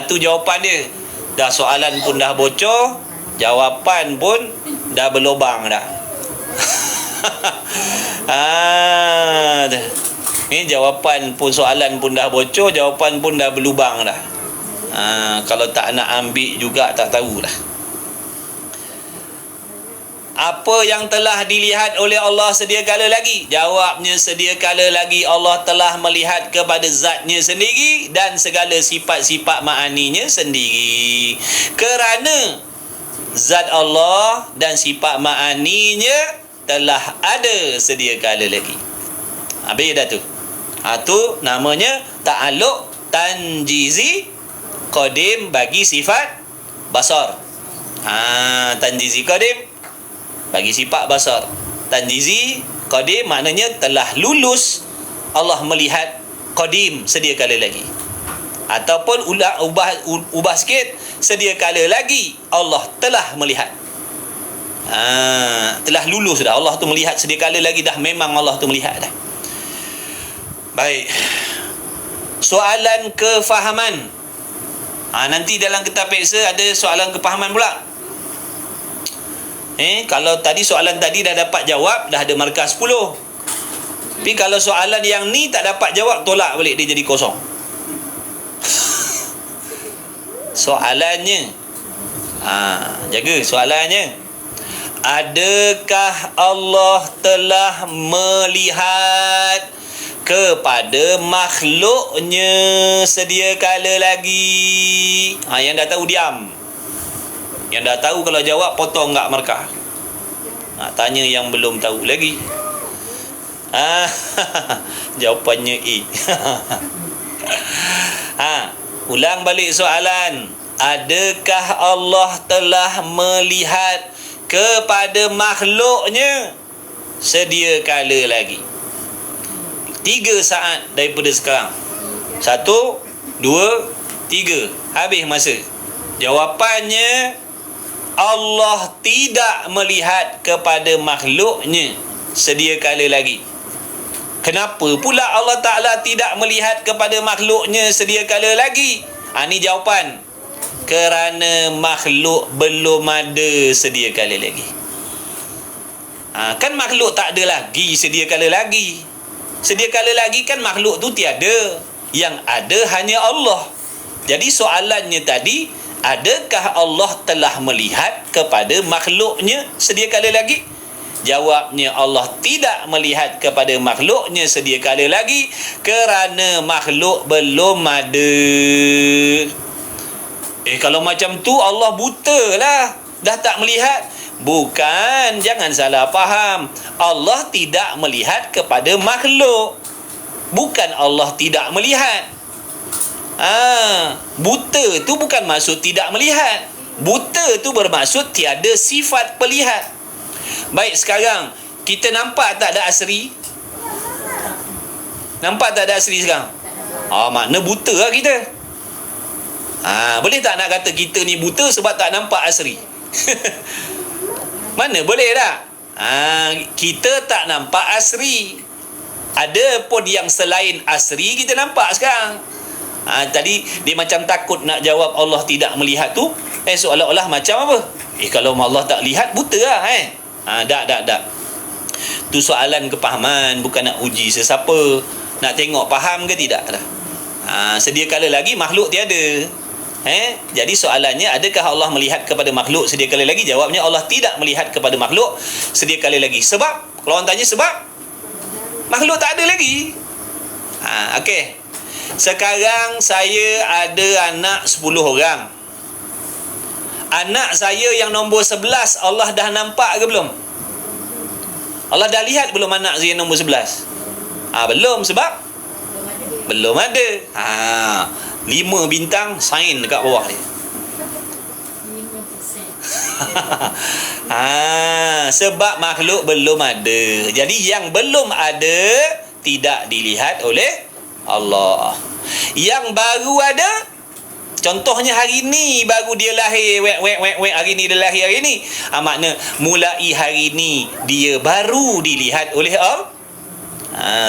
Tu jawapan dia. Dah soalan pun dah bocor, jawapan pun dah berlubang dah. Ni jawapan pun, soalan pun dah bocor, jawapan pun dah berlubang dah. Kalau tak nak ambil juga tak tahulah. Apa yang telah dilihat oleh Allah sedia kala lagi? Jawabnya, sedia kala lagi Allah telah melihat kepada zatnya sendiri dan segala sifat-sifat ma'aninya sendiri. Kerana zat Allah dan sifat ma'aninya telah ada sedia kala lagi. Habis dah tu. Tu namanya ta'alluq tanjizi qadim bagi sifat basar. Tanjizi qadim bagi sifat basar. Tanjizi qadim maknanya telah lulus, Allah melihat qadim sedia kala lagi. Ataupun ubah sikit, sedia kala lagi Allah telah melihat. Telah lulus dah, Allah tu melihat sedia kala lagi dah, memang Allah tu melihat dah. Baik. Soalan kefahaman. Nanti dalam kitab peksa ada soalan kefahaman pula. Kalau tadi soalan tadi dah dapat jawab, dah ada markah 10. Tapi kalau soalan yang ni tak dapat jawab, tolak balik, dia jadi kosong. Soalannya, jaga soalannya. Adakah Allah telah melihat kepada makhluknya sedia kala lagi? Yang dah tahu diam. Yang dah tahu kalau jawab potong enggak markah. Tanya yang belum tahu lagi. Jawapannya Ulang balik soalan. Adakah Allah telah melihat kepada makhluknya sedia kala lagi. 3 saat daripada sekarang. 1, 2, 3. Habis masa. Jawapannya, Allah tidak melihat kepada makhluknya sedia kala lagi. Kenapa pula Allah Ta'ala tidak melihat kepada makhluknya sedia kala lagi? Ini jawapan. Kerana makhluk belum ada sedia kala lagi. Kan makhluk tak ada lagi sedia kala lagi. Sedia kala lagi kan makhluk tu tiada. Yang ada hanya Allah. Jadi soalannya tadi, adakah Allah telah melihat kepada makhluknya sedia kala lagi? Jawabnya, Allah tidak melihat kepada makhluknya sedia kala lagi kerana makhluk belum ada. Kalau macam tu Allah buta lah, dah tak melihat. Bukan, jangan salah faham. Allah tidak melihat kepada makhluk, bukan Allah tidak melihat. Buta tu bukan maksud tidak melihat. Buta tu bermaksud tiada sifat pelihat. Baik, sekarang kita nampak tak ada asri? Nampak tak ada asri sekarang? Makna buta lah kita. Boleh tak nak kata kita ni buta sebab tak nampak asri? Mana boleh tak? Kita tak nampak asri. Ada pun yang selain asri kita nampak sekarang. Tadi dia macam takut nak jawab Allah tidak melihat tu. Seolah-olah macam apa? Kalau Allah tak lihat, buta lah. Tak. Tu soalan kepahaman, bukan nak uji sesiapa. Nak tengok faham ke tidak dah. Sedia kala lagi makhluk tiada. Jadi soalannya, adakah Allah melihat kepada makhluk sedia kala lagi? Jawabnya, Allah tidak melihat kepada makhluk sedia kala lagi. Sebab, kalau orang tanya sebab, makhluk tak ada lagi. Okey. Sekarang saya ada anak 10 orang. Anak saya yang nombor 11, Allah dah nampak ke belum? Allah dah lihat belum anak saya nombor 11? Belum, sebab belum ada. 5 bintang sign dekat bawah dia. 5%. Sebab makhluk belum ada. Jadi yang belum ada tidak dilihat oleh Allah. Yang baru ada, contohnya hari ni baru dia lahir, hari ni dia lahir hari ni. Makna mulai hari ni dia baru dilihat oleh Allah.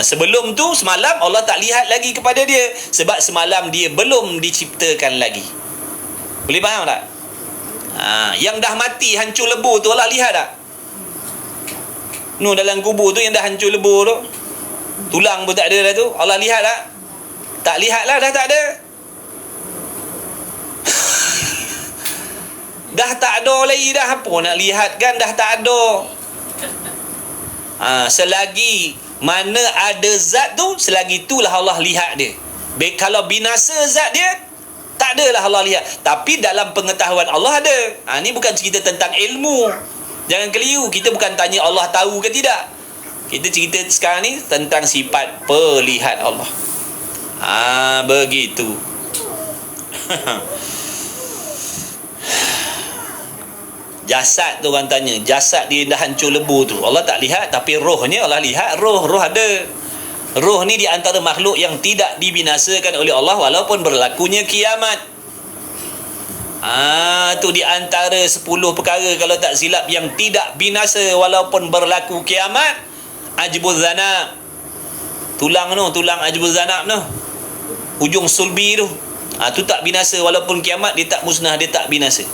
Sebelum tu semalam Allah tak lihat lagi kepada dia, sebab semalam dia belum diciptakan lagi. Boleh faham tak? Yang dah mati hancur lebur tu Allah lihat tak? Dalam kubur tu yang dah hancur lebur tu, tulang pun tak ada dah tu, Allah lihat tak? Tak lihat lah, dah tak ada. Dah tak ada lagi dah. Apa nak lihat kan, dah tak ada. Selagi mana ada zat tu, selagi itulah Allah lihat dia. Kalau binasa zat dia, tak adalah Allah lihat. Tapi dalam pengetahuan Allah ada. Ni bukan cerita tentang ilmu. Jangan keliru. Kita bukan tanya Allah tahu ke tidak. Kita cerita sekarang ni tentang sifat pelihat Allah. Begitu. Jasad tu orang tanya, jasad dia dah hancur lebur tu, Allah tak lihat, tapi rohnya Allah lihat. Roh ada. Roh ni di antara makhluk yang tidak dibinasakan oleh Allah walaupun berlakunya kiamat. Tu di antara 10 perkara kalau tak silap yang tidak binasa walaupun berlaku kiamat. Ajbuz zanab. Tulang ajbuz zanab tu. Hujung sulbi tu. Tu tak binasa walaupun kiamat, dia tak musnah, dia tak binasa.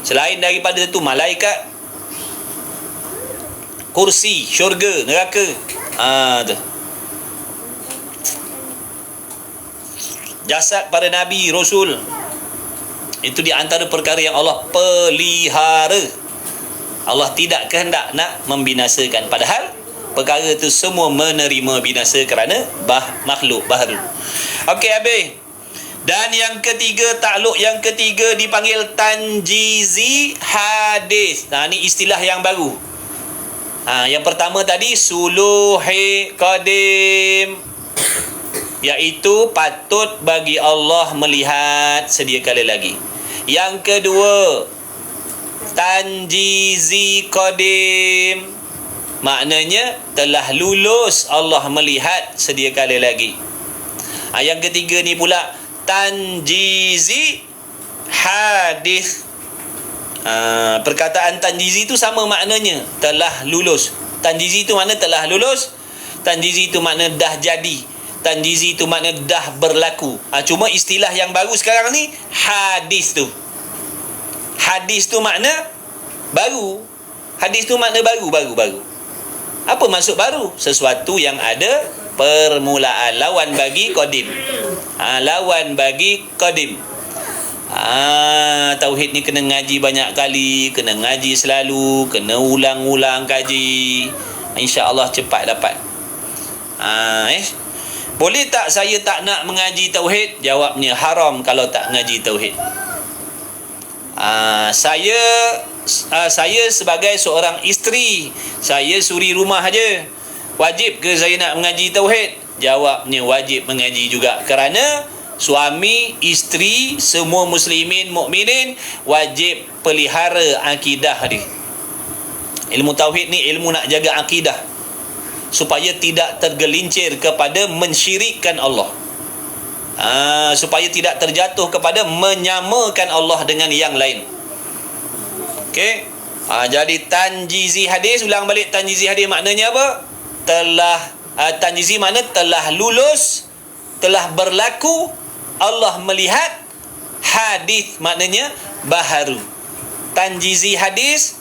Selain daripada itu, malaikat, kursi, syurga, neraka. Tu. Jasad para nabi, rasul. Itu di antara perkara yang Allah pelihara. Allah tidak kehendak nak membinasakan. Padahal perkara itu semua menerima binasa kerana makhluk baharu. Okey, habis. Dan yang ketiga, takluk yang ketiga dipanggil tanjizi hadis. Ni istilah yang baru. Yang pertama tadi suluhi qadim, iaitu patut bagi Allah melihat sedia kala lagi. Yang kedua, Tanjizi qadim, maknanya telah lulus Allah melihat sedia kala lagi. Yang ketiga ni pula tanjizi hadis. Perkataan tanjizi tu sama maknanya, telah lulus. Tanjizi tu makna telah lulus, tanjizi tu makna dah jadi, tanjizi tu makna dah berlaku. Cuma istilah yang baru sekarang ni hadis tu. Hadis tu makna baru. Hadis tu makna baru. Apa maksud baru? Sesuatu yang ada permulaan. Lawan bagi qadim. Lawan bagi qadim. Tauhid ni kena ngaji banyak kali, kena ngaji selalu, kena ulang-ulang kaji. InsyaAllah cepat dapat. Boleh tak saya tak nak mengaji tauhid? Jawabnya haram kalau tak ngaji tauhid. Saya sebagai seorang isteri, saya suri rumah aja, wajib ke saya nak mengaji tauhid? Jawabnya wajib mengaji juga, kerana suami, isteri, semua muslimin, mukminin wajib pelihara akidah dia. Ilmu tauhid ni ilmu nak jaga akidah, supaya tidak tergelincir kepada mensyirikkan Allah, supaya tidak terjatuh kepada menyamakan Allah dengan yang lain. Okey. Jadi tanjizi hadis, ulang balik tanjizi hadis maknanya apa? Tanjizi makna telah lulus, telah berlaku, Allah melihat. Hadis maknanya baharu. Tanjizi hadis,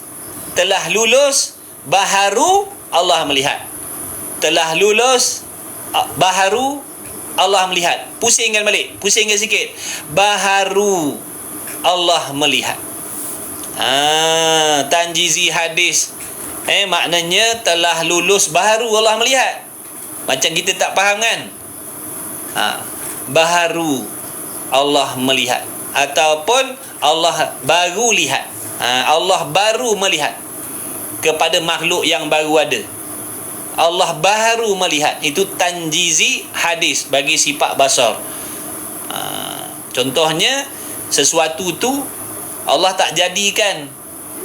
telah lulus, baharu, Allah melihat. Telah lulus, baharu, Allah melihat. Pusingkan balik, pusingkan sikit. Baharu Allah melihat. Tanjizi hadis maknanya telah lulus, baharu Allah melihat. Macam kita tak faham kan? Baharu Allah melihat, ataupun Allah baru lihat. Allah baru melihat kepada makhluk yang baru ada. Allah baru melihat. Itu tanjizi hadis bagi sifat basar. Contohnya, sesuatu tu Allah tak jadikan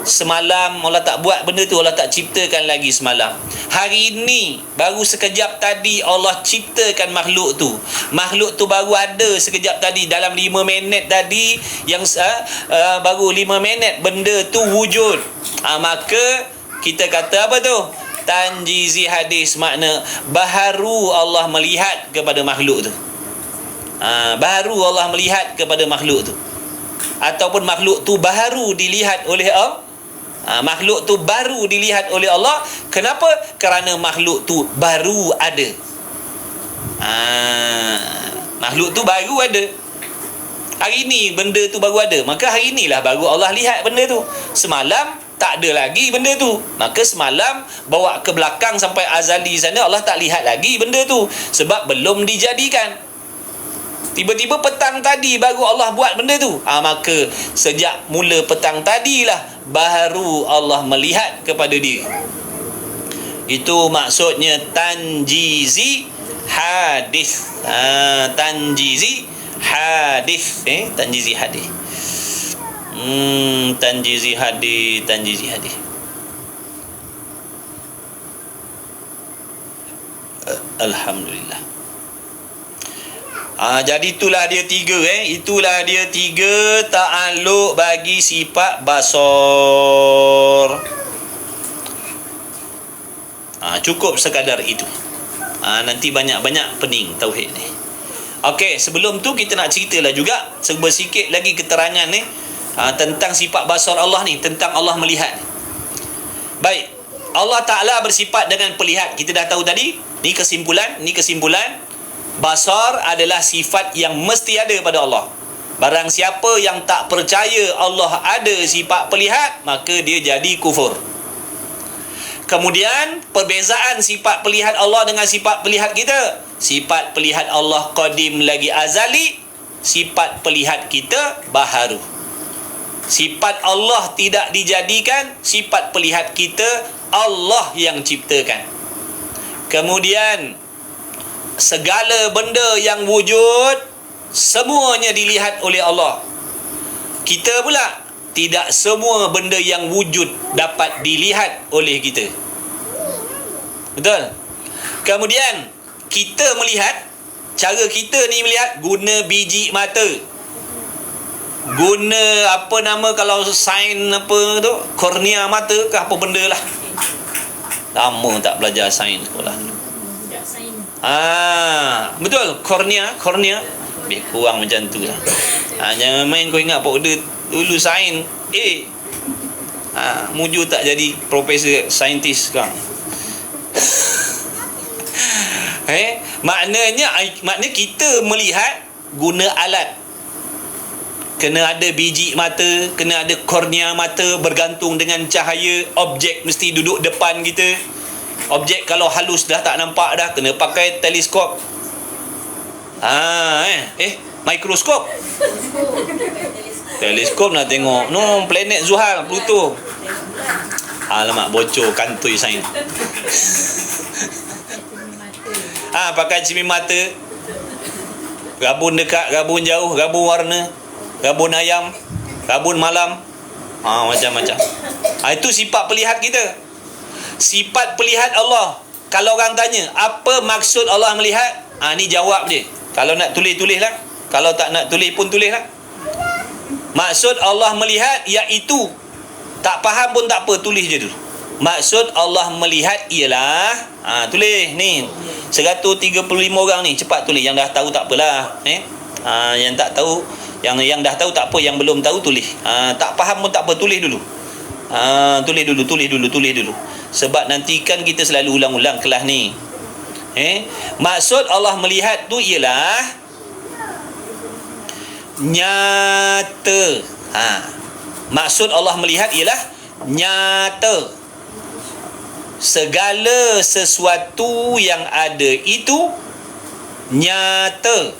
semalam, Allah tak buat benda tu, Allah tak ciptakan lagi semalam. Hari ini, baru sekejap tadi Allah ciptakan makhluk tu. Makhluk tu baru ada sekejap tadi, dalam 5 minit tadi, yang baru 5 minit benda tu wujud. Maka kita kata apa tu? Tanjizi hadis, makna baharu Allah melihat kepada makhluk tu. Baru Allah melihat kepada makhluk tu, ataupun makhluk tu baru dilihat oleh Allah. Makhluk tu baru dilihat oleh Allah. Kenapa? Kerana makhluk tu baru ada. Makhluk tu baru ada. Hari ni benda tu baru ada, maka hari inilah baru Allah lihat benda tu. Semalam tak ada lagi benda tu, maka semalam bawa ke belakang sampai azali sana, Allah tak lihat lagi benda tu, sebab belum dijadikan. Tiba-tiba petang tadi baru Allah buat benda tu. Maka sejak mula petang tadilah baru Allah melihat kepada dia. Itu maksudnya tanjizi hadis. Tanjizi hadis. Tanjizi hadis. Tanjizi hadis. Tanjizi hadis. Alhamdulillah. Jadi itulah dia 3 Itulah dia 3 ta'alluq bagi sifat basar. Cukup sekadar itu. Nanti banyak-banyak pening tauhid ni. Okey, sebelum tu kita nak ceritalah juga sikit lagi keterangan ni tentang sifat basar Allah ni, tentang Allah melihat. Baik, Allah Ta'ala bersifat dengan pelihat. Kita dah tahu tadi. Ni kesimpulan. Basar adalah sifat yang mesti ada pada Allah. Barang siapa yang tak percaya Allah ada sifat pelihat, maka dia jadi kufur. Kemudian perbezaan sifat pelihat Allah dengan sifat pelihat kita. Sifat pelihat Allah qadim lagi azali, sifat pelihat kita baharu. Sifat Allah tidak dijadikan, sifat pelihat kita Allah yang ciptakan. Kemudian segala benda yang wujud semuanya dilihat oleh Allah. Kita pula tidak semua benda yang wujud dapat dilihat oleh kita. Betul? Kemudian kita melihat, cara kita ni melihat guna biji mata. Guna apa nama kalau sains apa tu, kornea mata ke apa benda lah. Lama tak belajar sains sekolah dulu. Betul, kornea lebih kurang macam tu lah. Jangan main kau ingat Pak dulu sains muju tak jadi profesor saintis sekarang. Maknanya kita melihat guna alat. Kena ada biji mata, kena ada kornea mata, bergantung dengan cahaya. Objek mesti duduk depan kita. Objek kalau halus dah tak nampak dah, kena pakai teleskop. Mikroskop. Teleskop nak tengok planet Zuhal, Pluto. Alamak, bocor kantoi sains. Pakai cermin mata. Rabun dekat, rabun jauh, rabun warna, rabun ayam, rabun malam, macam-macam. Itu sifat pelihat kita. Sifat pelihat Allah. Kalau orang tanya apa maksud Allah melihat, ni jawab je. Kalau nak tulis lah. Kalau tak nak tulis pun tulis lah. Maksud Allah melihat iaitu, tak faham pun tak apa, tulis je dulu. Maksud Allah melihat ialah, tulis ni 135 orang ni, cepat tulis. Yang dah tahu tak apalah, yang tak tahu, yang dah tahu tak apa, yang belum tahu tulis. Tak faham pun tak apa, tulis dulu. Tulis dulu. Sebab nanti kan kita selalu ulang-ulang kelas ni. Maksud Allah melihat tu ialah nyata. Maksud Allah melihat ialah nyata. Segala sesuatu yang ada itu nyata.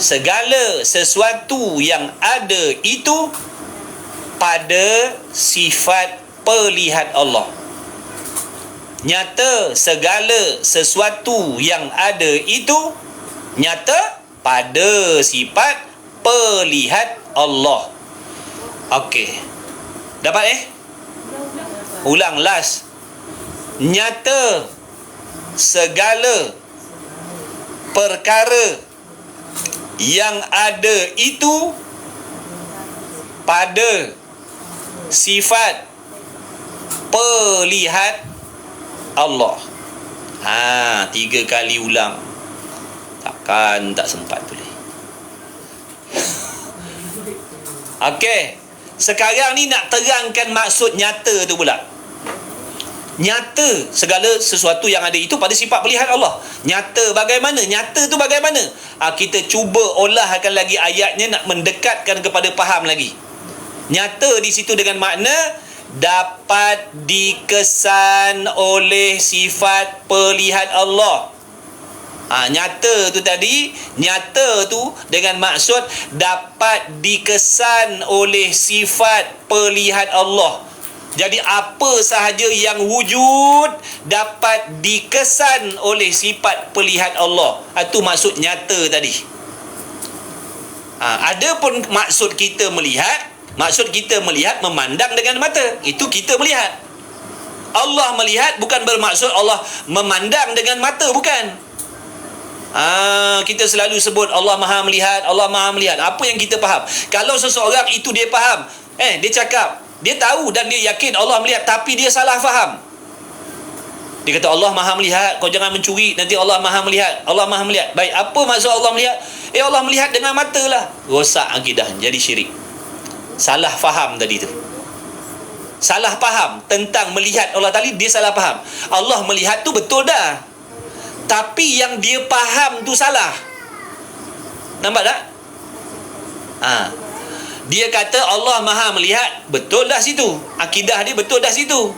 Segala sesuatu yang ada itu pada sifat pelihat Allah. Nyata segala sesuatu yang ada itu nyata pada sifat pelihat Allah. Okey. Dapat ulang last. Nyata segala perkara yang ada itu pada sifat pelihat Allah. 3 kali ulang. Takkan tak sempat tulis. Okey. Sekarang ni nak terangkan maksud nyata tu pula. Nyata segala sesuatu yang ada itu pada sifat pelihat Allah. Nyata bagaimana? Nyata tu bagaimana? Kita cuba olahkan lagi ayatnya, nak mendekatkan kepada faham lagi. Nyata di situ dengan makna dapat dikesan oleh sifat pelihat Allah. Nyata tu tadi, nyata tu dengan maksud dapat dikesan oleh sifat pelihat Allah. Jadi apa sahaja yang wujud dapat dikesan oleh sifat pelihat Allah. Itu maksud nyata tadi. Ada pun maksud kita melihat. Maksud kita melihat memandang dengan mata. Itu kita melihat. Allah melihat bukan bermaksud Allah memandang dengan mata, bukan. Kita selalu sebut Allah Maha melihat, Allah Maha melihat. Apa yang kita faham? Kalau seseorang itu dia faham, dia cakap, dia tahu dan dia yakin Allah melihat, tapi dia salah faham. Dia kata Allah Maha melihat, kau jangan mencuri, nanti Allah Maha melihat. Allah Maha melihat. Baik, apa maksud Allah melihat? Allah melihat dengan mata lah. Rosak akidah, jadi syirik. Salah faham tadi tu. Salah faham tentang melihat Allah tadi, dia salah faham. Allah melihat tu betul dah, tapi yang dia faham tu salah. Nampak tak? Dia kata Allah Maha melihat, betul dah situ. Akidah dia betul dah situ.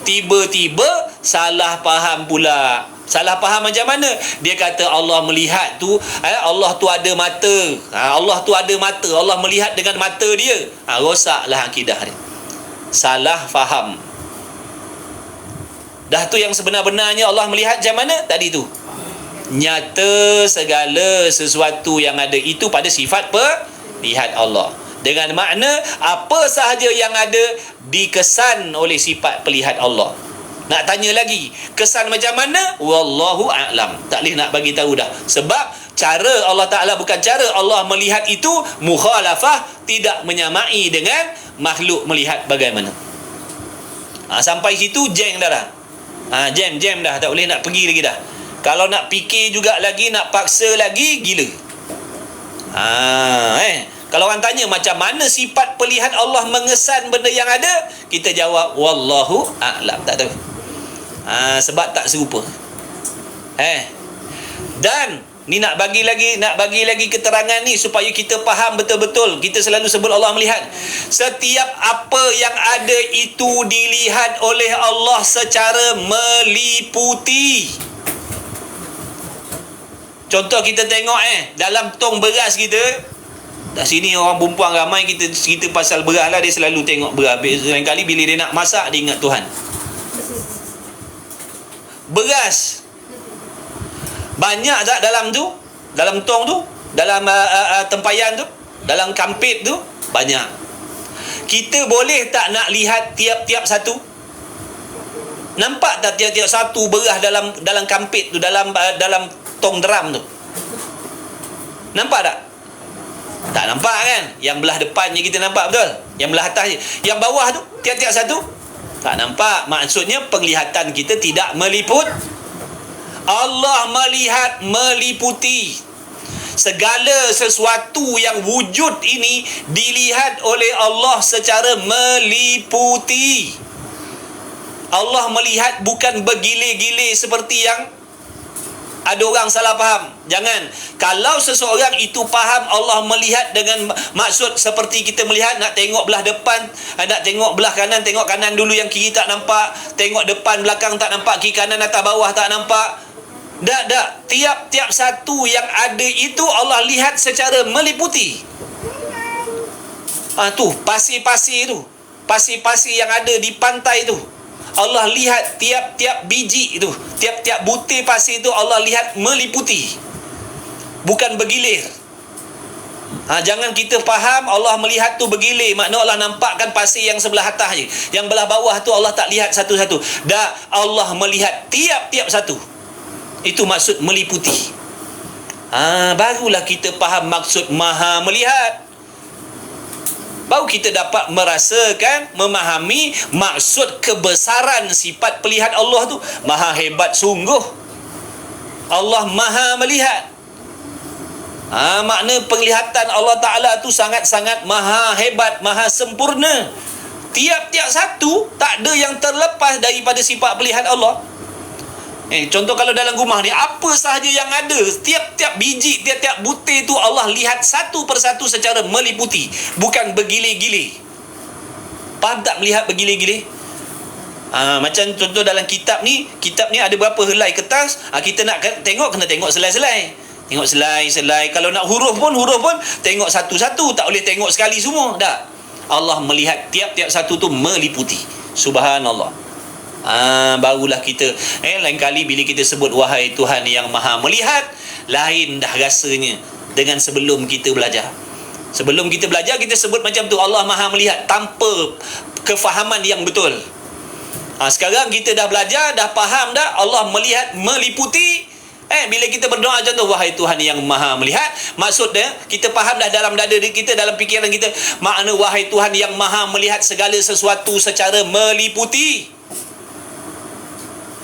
Tiba-tiba salah faham pula. Salah faham macam mana? Dia kata Allah melihat tu, Allah tu ada mata. Allah tu ada mata. Allah melihat dengan mata dia. Rosaklah akidah dia. Salah faham. Dah tu yang sebenar-benarnya Allah melihat macam mana? Tadi tu. Nyata segala sesuatu yang ada itu pada sifat pelihat Allah. Dengan makna apa sahaja yang ada dikesan oleh sifat pelihat Allah. Nak tanya lagi, kesan macam mana? Wallahu a'lam. Tak boleh nak bagi tahu dah. Sebab cara Allah Ta'ala bukan cara Allah melihat itu mukhalafah, tidak menyamai dengan makhluk melihat bagaimana. Sampai situ jeng dah dah. Jam dah, tak boleh nak pergi lagi dah. Kalau nak fikir juga lagi, nak paksa lagi, gila. Kalau orang tanya macam mana sifat pelihat Allah mengesan benda yang ada, kita jawab wallahu a'lam, tak tahu. Sebab tak serupa. Dan ni nak bagi lagi keterangan ni supaya kita faham betul-betul. Kita selalu sebut Allah melihat. Setiap apa yang ada itu dilihat oleh Allah secara meliputi. Contoh kita tengok dalam tong beras kita. Kat sini orang perempuan ramai, kita cerita pasal beras lah, dia selalu tengok beras. Lain kali bila dia nak masak, dia ingat Tuhan. Beras banyak tak dalam tu? Dalam tong tu? Dalam tempayan tu? Dalam kampit tu? Banyak. Kita boleh tak nak lihat tiap-tiap satu? Nampak tak tiap-tiap satu beras dalam kampit tu, dalam tong drum tu? Nampak tak? Tak nampak kan? Yang belah depannya kita nampak betul? Yang belah atas je. Yang bawah tu tiap-tiap satu tak nampak. Maksudnya penglihatan kita tidak meliput. Allah melihat meliputi. Segala sesuatu yang wujud ini dilihat oleh Allah secara meliputi. Allah melihat bukan bergilir-gilir seperti yang ada orang salah faham. Jangan. Kalau seseorang itu faham Allah melihat dengan maksud seperti kita melihat, nak tengok belah depan, nak tengok belah kanan, tengok kanan dulu, yang kiri tak nampak, tengok depan belakang tak nampak, kiri kanan atas bawah tak nampak. Tak. Tiap-tiap satu yang ada itu Allah lihat secara meliputi. Tu pasir-pasir tu, pasir-pasir yang ada di pantai tu, Allah lihat tiap-tiap biji itu, tiap-tiap butir pasir itu Allah lihat meliputi, bukan bergilir. Jangan kita faham Allah melihat tu bergilir, makna Allah nampakkan pasir yang sebelah atas je, yang belah bawah tu Allah tak lihat satu-satu. Allah melihat tiap-tiap satu. Itu maksud meliputi. Barulah kita faham maksud maha melihat. Baru kita dapat merasakan, memahami maksud kebesaran sifat pelihat Allah tu. Maha hebat sungguh. Allah maha melihat. Makna penglihatan Allah Ta'ala tu sangat-sangat maha hebat, maha sempurna. Tiap-tiap satu tak ada yang terlepas daripada sifat pelihat Allah. Contoh kalau dalam rumah ni, apa sahaja yang ada, tiap-tiap biji, tiap-tiap butir tu Allah lihat satu persatu secara meliputi, bukan bergilir-gilir. Faham tak melihat bergilir-gilir? Macam contoh dalam kitab ni ada berapa helai kertas, kita nak tengok, kena tengok selai-selai. Tengok selai-selai. Kalau nak huruf pun tengok satu-satu, tak boleh tengok sekali semua. Tak. Allah melihat tiap-tiap satu tu meliputi. Subhanallah. Barulah kita lain kali bila kita sebut wahai Tuhan yang maha melihat, lain dah rasanya dengan sebelum kita belajar. Sebelum kita belajar, kita sebut macam tu, Allah maha melihat, tanpa kefahaman yang betul. Sekarang kita dah belajar, dah faham dah Allah melihat meliputi. Bila kita berdoa macam tu, wahai Tuhan yang maha melihat, maksudnya kita faham dah dalam dada kita, dalam fikiran kita, makna wahai Tuhan yang maha melihat segala sesuatu secara meliputi.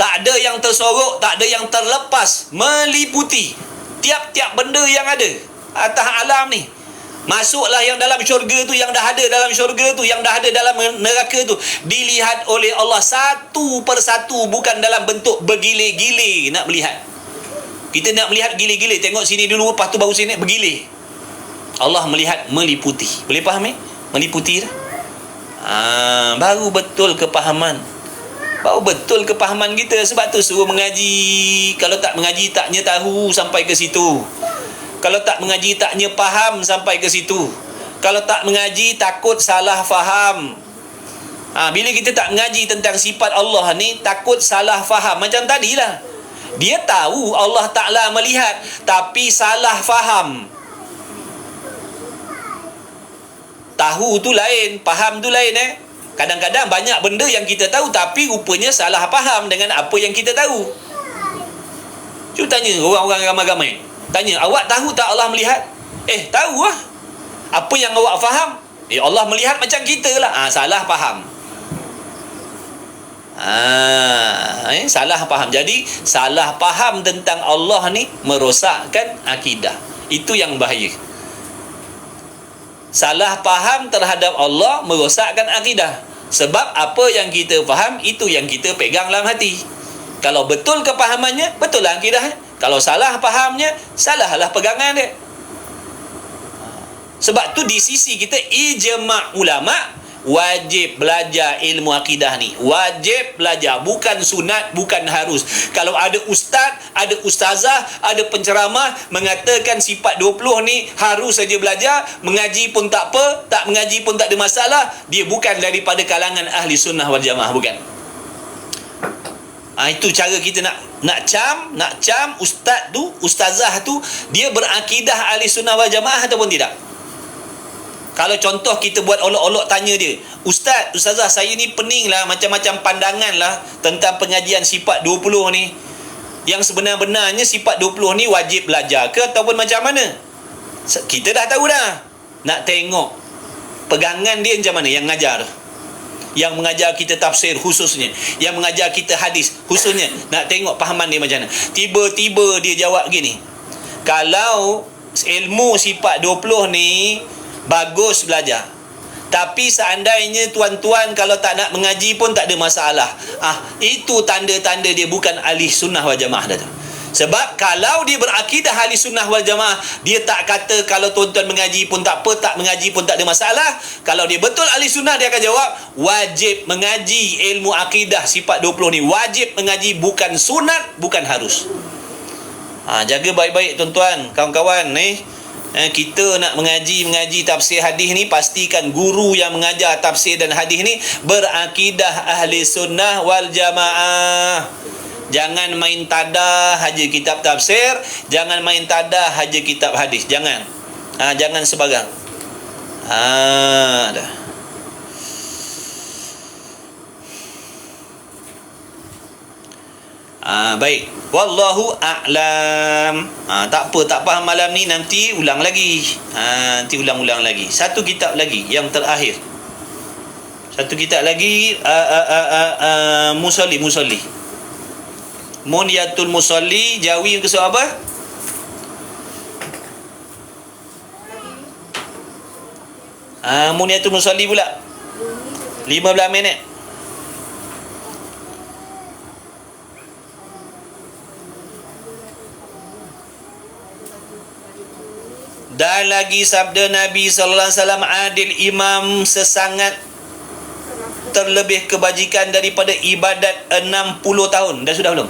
Tak ada yang tersorok, tak ada yang terlepas, meliputi tiap-tiap benda yang ada atas alam ni. Masuklah yang dalam syurga tu, yang dah ada dalam syurga tu, yang dah ada dalam neraka tu, dilihat oleh Allah satu persatu, bukan dalam bentuk bergilir-gilir nak melihat. Kita nak melihat gilir-gilir, tengok sini dulu, lepas tu baru sini, bergilir. Allah melihat meliputi. Boleh faham meliputi dah. Baru betul kepahaman. Baru betul kepahaman kita. Sebab tu suruh mengaji. Kalau tak mengaji, taknya tahu sampai ke situ. Kalau tak mengaji, taknya faham sampai ke situ. Kalau tak mengaji, takut salah faham. Bila kita tak mengaji tentang sifat Allah ni, takut salah faham. Macam tadilah, dia tahu Allah Ta'ala melihat, tapi salah faham. Tahu tu lain, faham tu lain Kadang-kadang banyak benda yang kita tahu tapi rupanya salah faham dengan apa yang kita tahu. Cuba tanya orang-orang ramai-ramai. Tanya, awak tahu tak Allah melihat? Tahu lah. Apa yang awak faham? Allah melihat macam kita lah. Salah faham. Salah faham. Jadi salah faham tentang Allah ni merosakkan akidah. Itu yang bahaya. Salah faham terhadap Allah merosakkan akidah. Sebab apa yang kita faham, itu yang kita pegang dalam hati. Kalau betul kepahamannya, betul lah akidahnya. Kalau salah fahamnya, salahlah pegangan dia. Sebab tu di sisi kita, ijma' ulama' wajib belajar ilmu akidah ni. Wajib belajar, bukan sunat, bukan harus. Kalau ada ustaz, ada ustazah, ada penceramah mengatakan sifat 20 ni harus saja belajar, mengaji pun tak apa, tak mengaji pun tak ada masalah, dia bukan daripada kalangan ahli sunnah wal jamaah, bukan. Itu cara kita nak cam ustaz tu, ustazah tu, dia berakidah ahli sunnah wal jamaah ataupun tidak. Kalau contoh kita buat olok-olok tanya dia, ustaz, ustazah, saya ni pening lah, macam-macam pandangan lah tentang pengajian sifat 20 ni. Yang sebenar-benarnya sifat 20 ni wajib belajar ke ataupun macam mana? Kita dah tahu dah. Nak tengok pegangan dia macam mana yang ngajar. Yang mengajar kita tafsir khususnya, yang mengajar kita hadis khususnya, nak tengok pahaman dia macam mana. Tiba-tiba dia jawab gini, kalau ilmu sifat 20 ni bagus belajar, tapi seandainya tuan-tuan kalau tak nak mengaji pun tak ada masalah, itu tanda-tanda dia bukan ahli sunnah wal jamaah dah tu. Sebab kalau dia berakidah ahli sunnah wal jamaah, dia tak kata kalau tuan-tuan mengaji pun tak apa, tak mengaji pun tak ada masalah. Kalau dia betul ahli sunnah, dia akan jawab wajib mengaji ilmu akidah sifat 20 ni. Wajib mengaji, bukan sunat, bukan harus. Jaga baik-baik tuan-tuan, kawan-kawan ni. Kita nak mengaji tafsir hadis ni, pastikan guru yang mengajar tafsir dan hadis ni berakidah ahli sunnah wal jamaah. Jangan main tadah haja kitab tafsir, jangan main tadah haja kitab hadis, jangan. Jangan sebarang. Dah. Baik, wallahu a'lam. Tak apa, tak faham malam ni, nanti ulang lagi. Nanti ulang-ulang lagi. Satu kitab lagi yang terakhir. Satu kitab lagi, Musolli. Munyatul Musolli, Jawi ke surah apa? Munyatul Musolli pula 15 minit. Dan lagi sabda Nabi sallallahu alaihi wasallam, adil imam sesangat terlebih kebajikan daripada ibadat 60 tahun. Dah sudah belum?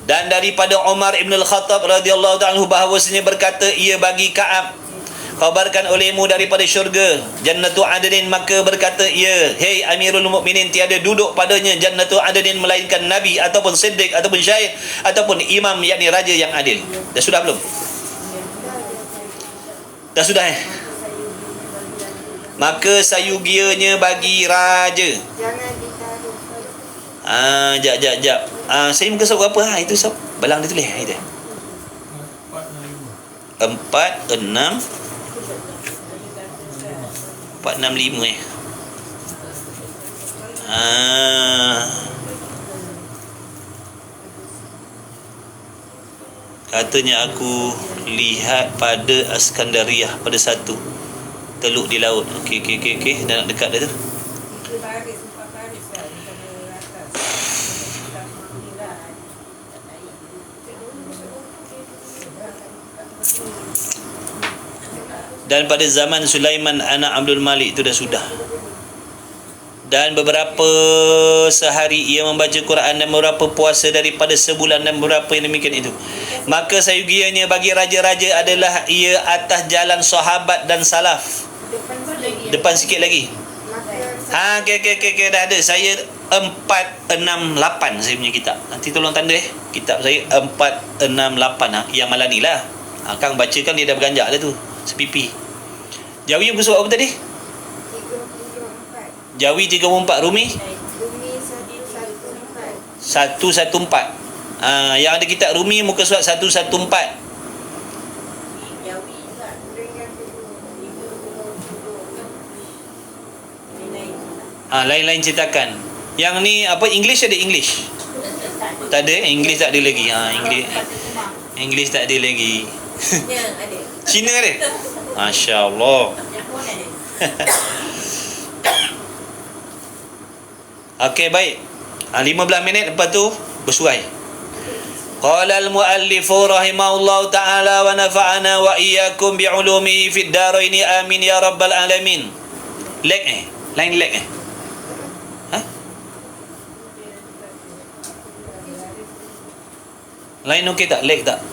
Dan daripada Umar ibn al-Khattab radhiyallahu ta'ala bahawasanya berkata, ia bagi Ka'ab, khabarkan olehmu daripada syurga Jannatu Adnin, maka berkata ia, hei Amirul Mukminin, tiada duduk padanya Jannatu Adnin melainkan Nabi ataupun Siddiq ataupun Syahid ataupun imam, yakni raja yang adil. Dah sudah belum? Dah sudah Maka sayugianya bagi raja. Jangan ditaruh. Jap. Saya muka surat berapa? Itu sob. Balang dia tulis. Itu. 465 Katanya aku lihat pada Askandariyah pada satu teluk di laut. Okey. Dah nak dekat dah tu. Dan pada zaman Sulaiman anak Abdul Malik itu dah sudah. Dan beberapa sehari ia membaca Quran dan beberapa puasa daripada sebulan dan beberapa yang demikian itu. Maka sayugianya bagi raja-raja adalah ia atas jalan sahabat dan salaf. Depan sikit lagi. Okey, dah ada. Saya 468 saya punya kitab. Nanti tolong tanda Kitab saya 468 yang malam ni lah. Kang baca kan dia dah berganjak dah tu. sepipi. Jawi muka surat apa tadi? 314. Jawi 34, Rumi Rumi 114. 114. Yang ada kitab Rumi muka surat 114. Jawi juga. Dengan Lain-lain cetakan. Yang ni apa, English ada English? Tak ada, English tak ada lagi. English tak ada lagi. ada. Cina ada? Masya Allah. Okey, baik. 15 minit lepas tu bersuai. Qala al-muallif rahimahullah ta'ala wa nafa'ana wa iyyakum bi'ulumihi fid daraini amin ya rabbal alamin. Lain leg. Lain okey tak? Leg tak?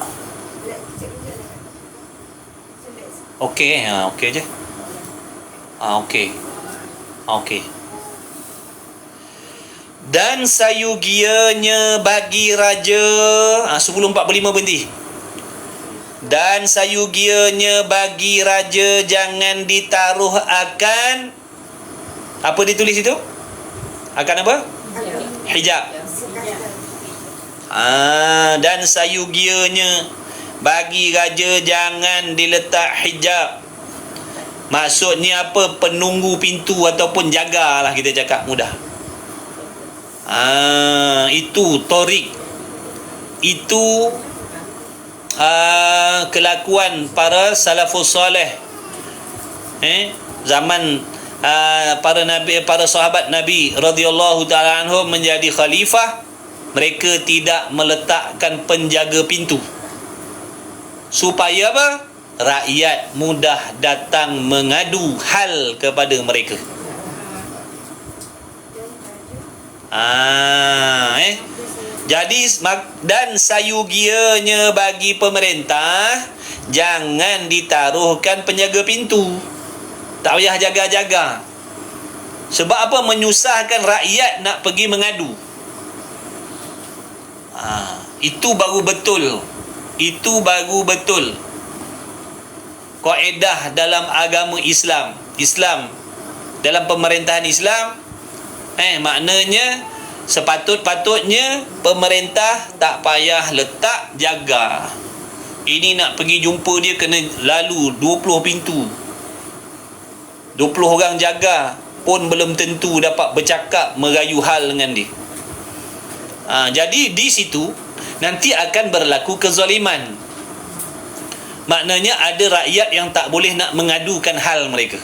Okey, okey je. Okey. Dan sayugianya bagi raja, 10:45 berhenti. Dan sayugianya bagi raja jangan ditaruh akan, apa ditulis itu? Akan apa? Hijab. Dan sayugianya bagi raja jangan diletak hijab. Maksudnya apa? Penunggu pintu ataupun jagalah, kita cakap mudah. Itu torik. Itu kelakuan para salafus soleh. Zaman para nabi, para sahabat Nabi radhiyallahu taala anhum menjadi khalifah, mereka tidak meletakkan penjaga pintu. Supaya apa? Rakyat mudah datang mengadu hal kepada mereka. Jadi dan sayugianya bagi pemerintah jangan ditaruhkan penjaga pintu. Tak payah jaga-jaga. Sebab apa? Menyusahkan rakyat nak pergi mengadu. Itu baru betul. Kaedah dalam agama Islam dalam pemerintahan Islam, maknanya sepatut-patutnya pemerintah tak payah letak jaga. Ini nak pergi jumpa dia kena lalu 20 pintu, 20 orang jaga pun belum tentu dapat bercakap merayu hal dengan dia. Jadi di situ nanti akan berlaku kezaliman. Maknanya ada rakyat yang tak boleh nak mengadukan hal mereka.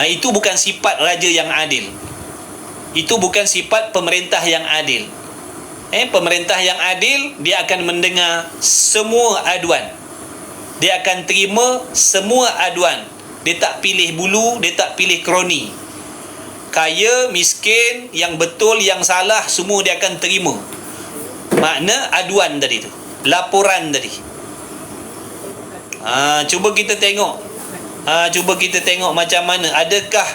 Itu bukan sifat raja yang adil. Itu bukan sifat pemerintah yang adil. Pemerintah yang adil, dia akan mendengar semua aduan. Dia akan terima semua aduan. Dia tak pilih bulu, dia tak pilih kroni. Kaya, miskin, yang betul, yang salah, semua dia akan terima. Makna aduan tadi tu, laporan tadi. Cuba kita tengok macam mana. Adakah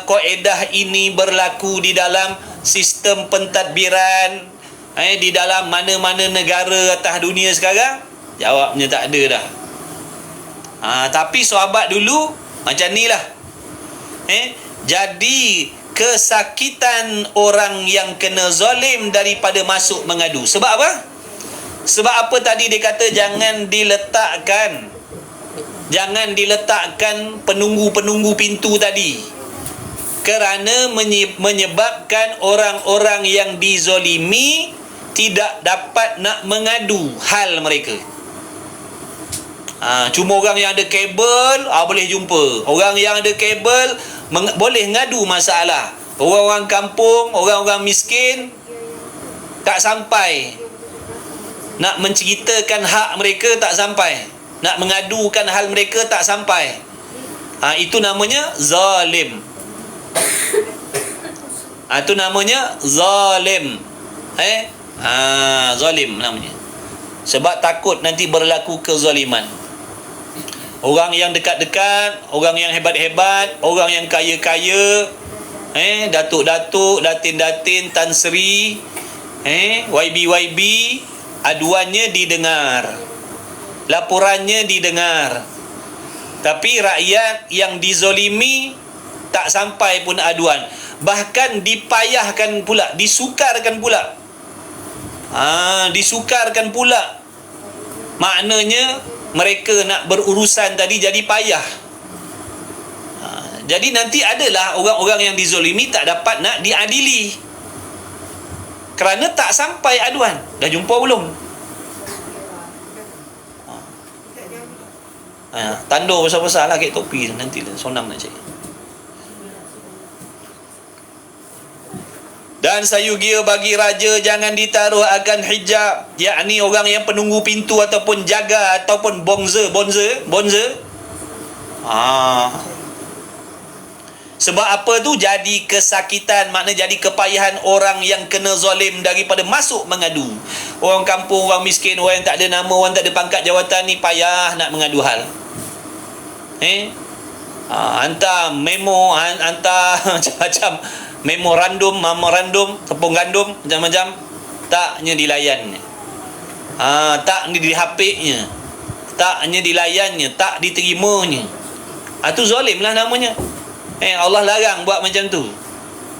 kaedah ini berlaku di dalam sistem pentadbiran di dalam mana-mana negara atas dunia sekarang? Jawabnya tak ada dah. Tapi sahabat dulu macam ni lah. Jadi kesakitan orang yang kena zalim daripada masuk mengadu. Sebab apa? Sebab apa tadi dia kata jangan diletakkan penunggu-penunggu pintu tadi. Kerana menyebabkan orang-orang yang dizalimi tidak dapat nak mengadu hal mereka. Cuma orang yang ada kabel boleh jumpa. Orang yang ada kabel boleh ngadu masalah. Orang-orang kampung, orang-orang miskin tak sampai nak menceritakan hak mereka, tak sampai nak mengadukan hal mereka, tak sampai. Itu namanya zalim. Itu namanya zalim. Zalim namanya. Sebab takut nanti berlaku kezaliman. Orang yang dekat-dekat, orang yang hebat-hebat, orang yang kaya-kaya, datuk-datuk, datin-datin, Tan Sri, YB, aduannya didengar. laporannya didengar. Tapi rakyat yang dizolimi tak sampai pun aduan, bahkan dipayahkan pula, disukarkan pula. Disukarkan pula. Maknanya mereka nak berurusan tadi jadi payah. Jadi nanti adalah orang-orang yang dizolimi tak dapat nak diadili kerana tak sampai aduan. Dah jumpa belum? Tandor besar-besar lah kek topi nanti lah sonam nak cari. Dan sayugia bagi raja jangan ditaruh akan hijab, yakni orang yang penunggu pintu ataupun jaga ataupun bonza. Sebab apa tu? Jadi kesakitan, makna jadi kepayahan orang yang kena zalim daripada masuk mengadu. Orang kampung, orang miskin, orang yang tak ada nama, orang tak ada pangkat jawatan ni payah nak mengadu hal. Hantar memo, hantar macam-macam memorandum, tepung gandum, macam-macam, taknya dilayan. Taknya dihapiknya, taknya dilayannya, tak diterimanya. Itu zalim lah namanya. Allah larang buat macam tu.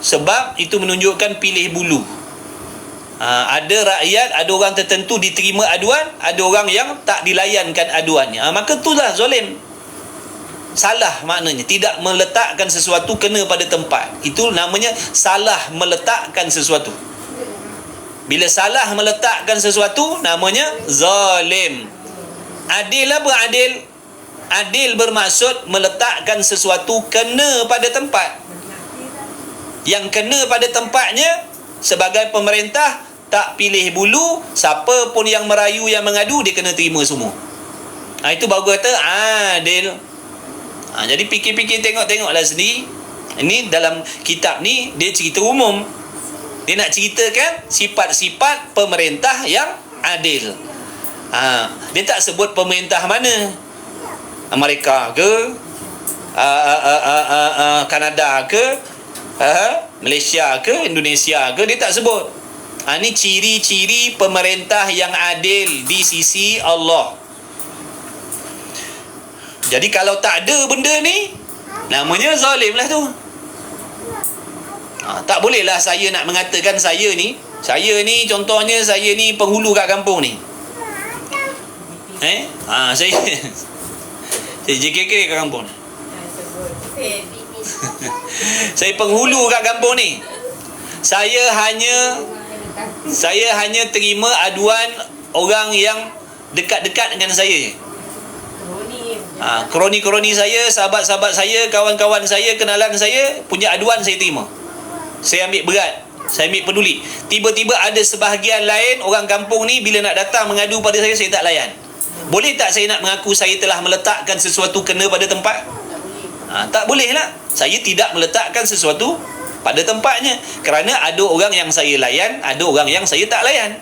Sebab itu menunjukkan pilih bulu. Ada rakyat, ada orang tertentu diterima aduan, ada orang yang tak dilayankan aduannya. Maka itulah zalim. Salah maknanya, tidak meletakkan sesuatu kena pada tempat. Itu namanya salah meletakkan sesuatu. Bila salah meletakkan sesuatu, namanya zalim. Adil apa adil? Adil bermaksud meletakkan sesuatu kena pada tempat. Yang kena pada tempatnya, sebagai pemerintah tak pilih bulu, siapa pun yang merayu, yang mengadu, dia kena terima semua. Itu baru kata adil. Jadi fikir-fikir, tengok-tengoklah sendiri. Ini dalam kitab ni dia cerita umum. Dia nak ceritakan sifat-sifat pemerintah yang adil. Dia tak sebut pemerintah mana, Amerika ke, Kanada ke, Malaysia ke, Indonesia ke, dia tak sebut. Ini ciri-ciri pemerintah yang adil di sisi Allah. Jadi kalau tak ada benda ni, namanya zalim lah tu. Tak bolehlah saya nak mengatakan saya ni contohnya saya ni penghulu kat kampung ni. Saya JKK kat kampung ni. Saya penghulu kat kampung ni. Saya hanya terima aduan orang yang dekat-dekat dengan saya. Kroni-kroni saya, sahabat-sahabat saya, kawan-kawan saya, kenalan saya punya aduan saya terima. Saya ambil berat, saya ambil peduli. Tiba-tiba ada sebahagian lain orang kampung ni bila nak datang mengadu pada saya tak layan. Boleh tak saya nak mengaku saya telah meletakkan sesuatu kena pada tempat? Tak boleh lah. Saya tidak meletakkan sesuatu pada tempatnya, kerana ada orang yang saya layan, ada orang yang saya tak layan.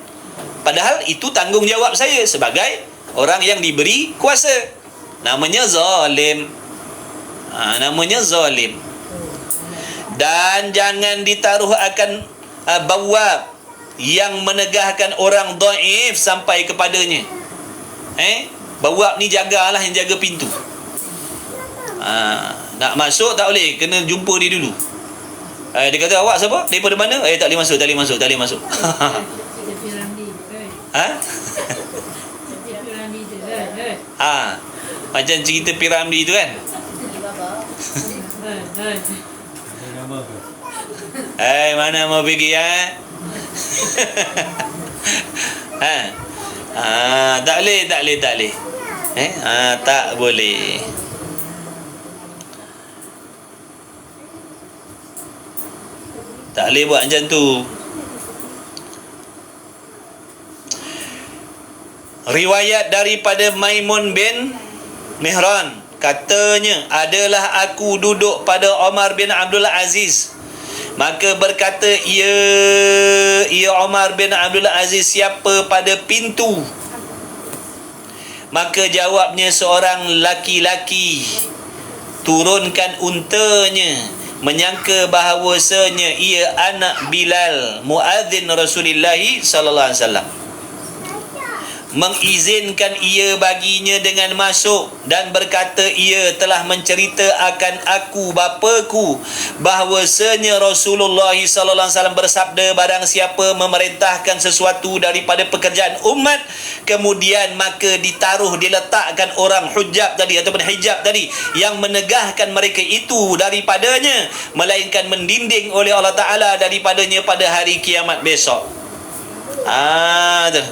Padahal itu tanggungjawab saya sebagai orang yang diberi kuasa. Namanya zalim. Namanya zalim. Dan jangan ditaruh akan bawab yang menegahkan orang dhaif sampai kepadanya. Bawab ni jagalah, yang jaga pintu. Nak masuk tak boleh, kena jumpa dia dulu. Dia kata, awak siapa? Daripada mana? Tak boleh masuk, tak boleh masuk. Macam cerita Piramli tu kan. Mana mau pergi tak boleh. Tak boleh. Tak boleh buat macam tu. Riwayat daripada Maimun bin Mihran, katanya, adalah aku duduk pada Omar bin Abdul Aziz. Maka berkata ia Omar bin Abdul Aziz, siapa pada pintu? Maka jawabnya seorang laki-laki, turunkan untanya, menyangka bahawasanya ia anak Bilal, muadzin Rasulullah sallallahu alaihi wasallam. mengizinkan ia baginya dengan masuk dan berkata ia telah mencerita akan aku bapaku bahwasanya Rasulullah sallallahu alaihi wasallam bersabda, barang siapa memerintahkan sesuatu daripada pekerjaan umat kemudian maka diletakkan orang hujab tadi ataupun hijab tadi yang menegahkan mereka itu daripadanya, melainkan mendinding oleh Allah Ta'ala daripadanya pada hari kiamat besok. Tu.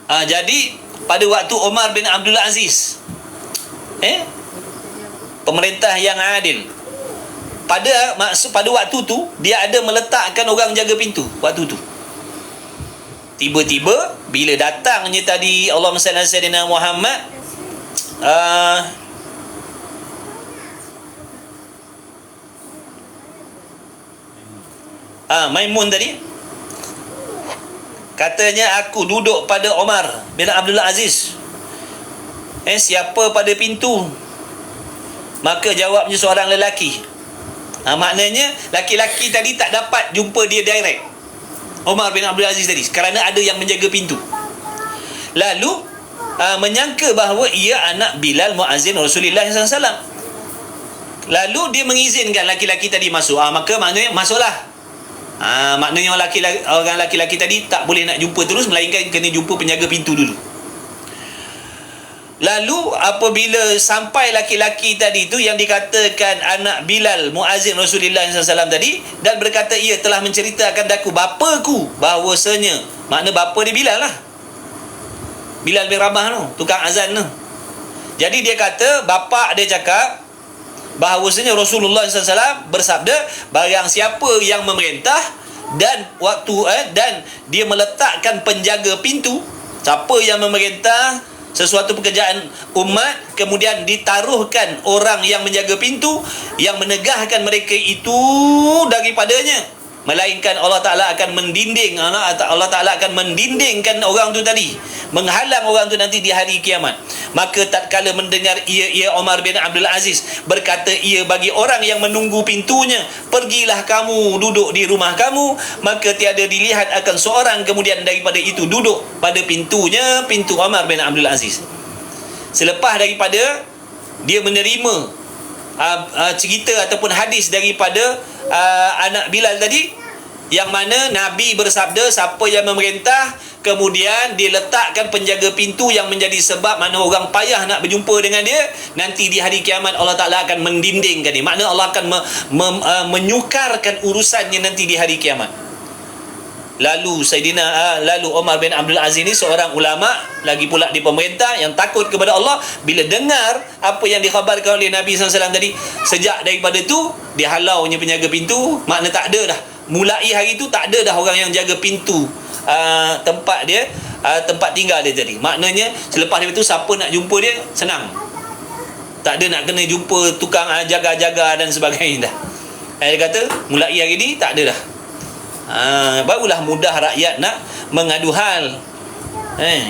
Jadi pada waktu Umar bin Abdul Aziz, pemerintah yang adil, pada waktu tu dia ada meletakkan orang jaga pintu. Waktu tu tiba-tiba bila datangnya tadi Allahumma salli ala sayyidina Muhammad, Maimun tadi katanya, aku duduk pada Umar bin Abdul Aziz, siapa pada pintu? Maka jawabnya seorang lelaki. Maknanya laki-laki tadi tak dapat jumpa dia direct, Umar bin Abdul Aziz tadi, kerana ada yang menjaga pintu. Lalu menyangka bahawa ia anak Bilal muazzin Rasulullah SAW. Lalu dia mengizinkan laki-laki tadi masuk. Maka maknanya masuklah. Maknanya orang laki-laki tadi tak boleh nak jumpa terus, melainkan kena jumpa penjaga pintu dulu. Lalu apabila sampai laki-laki tadi tu yang dikatakan anak Bilal muazzin Rasulullah SAW tadi, dan berkata ia telah menceritakan aku bapaku bahawasanya, makna bapa dia Bilal lah, Bilal bin Rabah tu, tukang azan tu. Jadi dia kata bapa dia cakap bahawasanya Rasulullah SAW bersabda, barang siapa yang memerintah dan dan dia meletakkan penjaga pintu, siapa yang memerintah sesuatu pekerjaan umat kemudian ditaruhkan orang yang menjaga pintu yang menegahkan mereka itu daripadanya, melainkan Allah Ta'ala akan mendinding, Allah Ta'ala akan mendindingkan orang tu tadi, menghalang orang tu nanti di hari kiamat. Maka tatkala mendengar ia Umar bin Abdul Aziz berkata ia bagi orang yang menunggu pintunya, pergilah kamu duduk di rumah kamu. Maka tiada dilihat akan seorang kemudian daripada itu duduk pada pintunya, pintu Umar bin Abdul Aziz. Selepas daripada dia menerima cerita ataupun hadis daripada anak Bilal tadi, yang mana Nabi bersabda siapa yang memerintah kemudian dia letakkan penjaga pintu yang menjadi sebab mana orang payah nak berjumpa dengan dia, nanti di hari kiamat Allah Ta'ala akan mendindingkan dia, makna Allah akan menyukarkan urusannya nanti di hari kiamat. Lalu Umar bin Abdul Aziz ni seorang ulama lagi pula di pemerintah yang takut kepada Allah, bila dengar apa yang dikhabarkan oleh Nabi SAW tadi, sejak daripada tu dia halaunya penjaga pintu, makna tak ada dah, mulai hari tu tak ada dah orang yang jaga pintu tempat dia, tempat tinggal dia tadi. Maknanya selepas itu siapa nak jumpa dia senang, tak ada nak kena jumpa tukang jaga-jaga dan sebagainya dah. Dia kata mulai hari ni tak ada dah. Barulah mudah rakyat nak mengadu hal.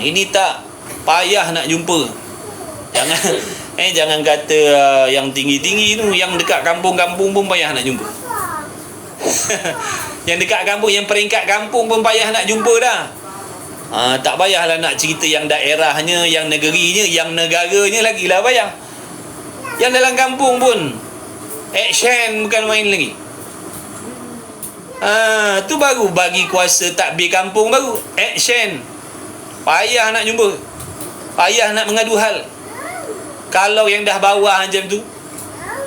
Ini tak payah nak jumpa. Jangan kata yang tinggi-tinggi tu, yang dekat kampung-kampung pun payah nak jumpa. Yang dekat kampung, yang peringkat kampung pun payah nak jumpa dah. Tak payahlah nak cerita yang daerahnya, yang negerinya, yang negaranya lagi lah payah. Yang dalam kampung pun action bukan main lagi. Tu baru bagi kuasa takbir kampung, baru action. Payah nak jumpa, payah nak mengadu hal. Kalau yang dah bawah macam tu,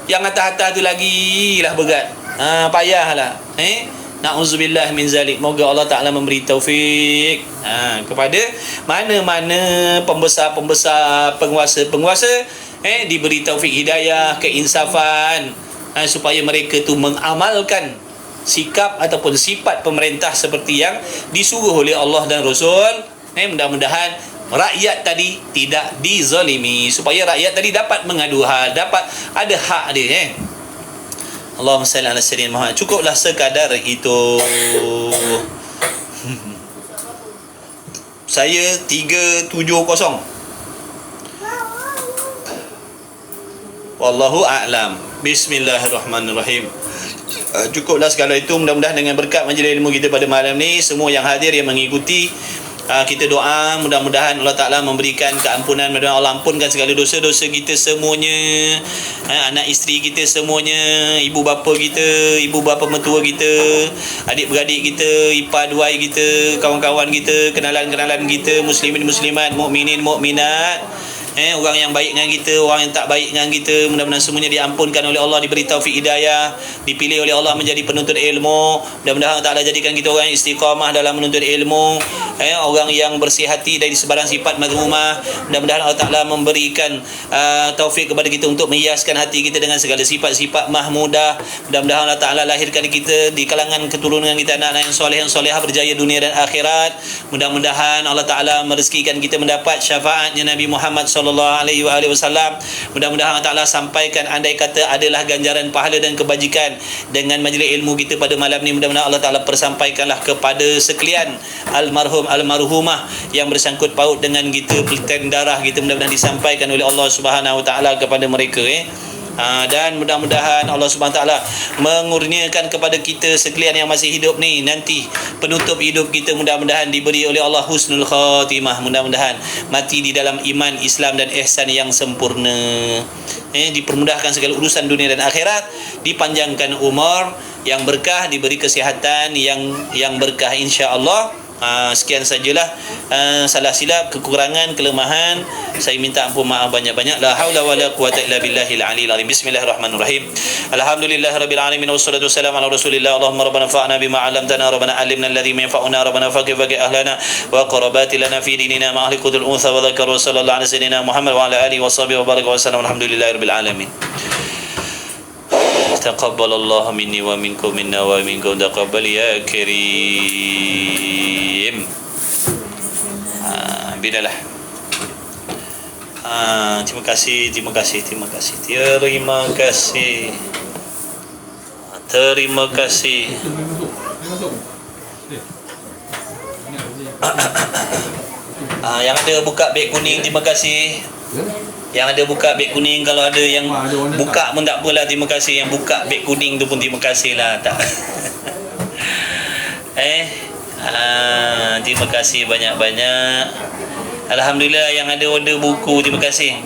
yang atas-atas tu lagi lah berat. Payahlah. Na'udzubillah min zalik. Moga Allah Ta'ala memberi taufik kepada mana-mana pembesar-pembesar, penguasa-penguasa, diberi taufik hidayah, keinsafan, supaya mereka tu mengamalkan sikap ataupun sifat pemerintah seperti yang disuruh oleh Allah dan Rasul. Mudah-mudahan rakyat tadi tidak dizalimi, supaya rakyat tadi dapat mengadu hal, dapat ada hak dia. Allahumma salli ala sayyidina Muhammad. Cukuplah sekadar itu. Saya 370. Wallahu a'lam. Bismillahirrahmanirrahim. Cukuplah segala itu. Mudah-mudahan dengan berkat majlis ilmu kita pada malam ni, semua yang hadir yang mengikuti, kita doa mudah-mudahan Allah Ta'ala memberikan keampunan, mudah-mudahan Allah ampunkan segala dosa-dosa kita semuanya, anak isteri kita semuanya, ibu bapa kita, ibu bapa mertua kita, adik-beradik kita, ipar duai kita, kawan-kawan kita, kenalan-kenalan kita, muslimin muslimat, mukminin mukminat, orang yang baik dengan kita, orang yang tak baik dengan kita, mudah-mudahan semuanya diampunkan oleh Allah, diberi taufik hidayah, dipilih oleh Allah menjadi penuntut ilmu. Mudah-mudahan Allah Ta'ala jadikan kita orang yang istiqamah dalam menuntut ilmu, orang yang bersih hati dari sebarang sifat mazmumah. Mudah-mudahan Allah Ta'ala memberikan taufik kepada kita untuk menghiaskan hati kita dengan segala sifat-sifat mahmudah. Mudah-mudahan Allah Ta'ala lahirkan kita di kalangan keturunan kita, anak-anak yang soleh, yang solehah, berjaya dunia dan akhirat. Mudah-mudahan Allah Ta'ala merezekikan kita mendapat syafaatnya Nabi Muhammad sallallahu alaihi wasallam. Mudah-mudahan Allah Ta'ala sampaikan, andai kata adalah ganjaran pahala dan kebajikan dengan majlis ilmu kita pada malam ni, mudah-mudahan Allah Ta'ala persampaikanlah kepada sekalian almarhum almarhumah yang bersangkut paut dengan kita, pelitian darah kita, mudah-mudahan disampaikan oleh Allah Subhanahu Wa Ta'ala kepada mereka. Dan mudah-mudahan Allah Subhanahu Wa Ta'ala mengurniakan kepada kita sekalian yang masih hidup ni, nanti penutup hidup kita mudah-mudahan diberi oleh Allah husnul khatimah, mudah-mudahan mati di dalam iman, Islam dan ihsan yang sempurna, dipermudahkan segala urusan dunia dan akhirat, dipanjangkan umur yang berkah, diberi kesihatan yang berkah insya-Allah. Sekian sajalah, salah silap, kekurangan, kelemahan, saya minta ampun, maaf banyak-banyak. La haula wala quwata illa billahil aliyil azim. Bismillahirrahmanirrahim. Alhamdulillahirabbil alamin wassalatu wassalamu ala rasulillah. Allahumma rabbana fa'na bima 'allamtana, rabbana 'allimna alladhi yanfa'una, rabbana faqih ahlana wa qarabati lana fi dinina ma ahli qudul unsa wa dzakara sallallahu alaihi sayyidina Muhammad wa ala alihi wa sahbihi wa baraka wa sallam. Alhamdulillahirabbil alamin. Taqabbalallahu minni wa minkum minna wa minkum taqabbal ya karim. Bidalah. Terima kasih. Terima kasih. Yang ada buka beg kuning, terima kasih. Yang ada buka beg kuning, kalau ada yang buka pun tak apalah, terima kasih. Yang buka beg kuning tu pun terima kasih lah. Tak. Terima kasih banyak-banyak. Alhamdulillah, yang ada order buku, terima kasih.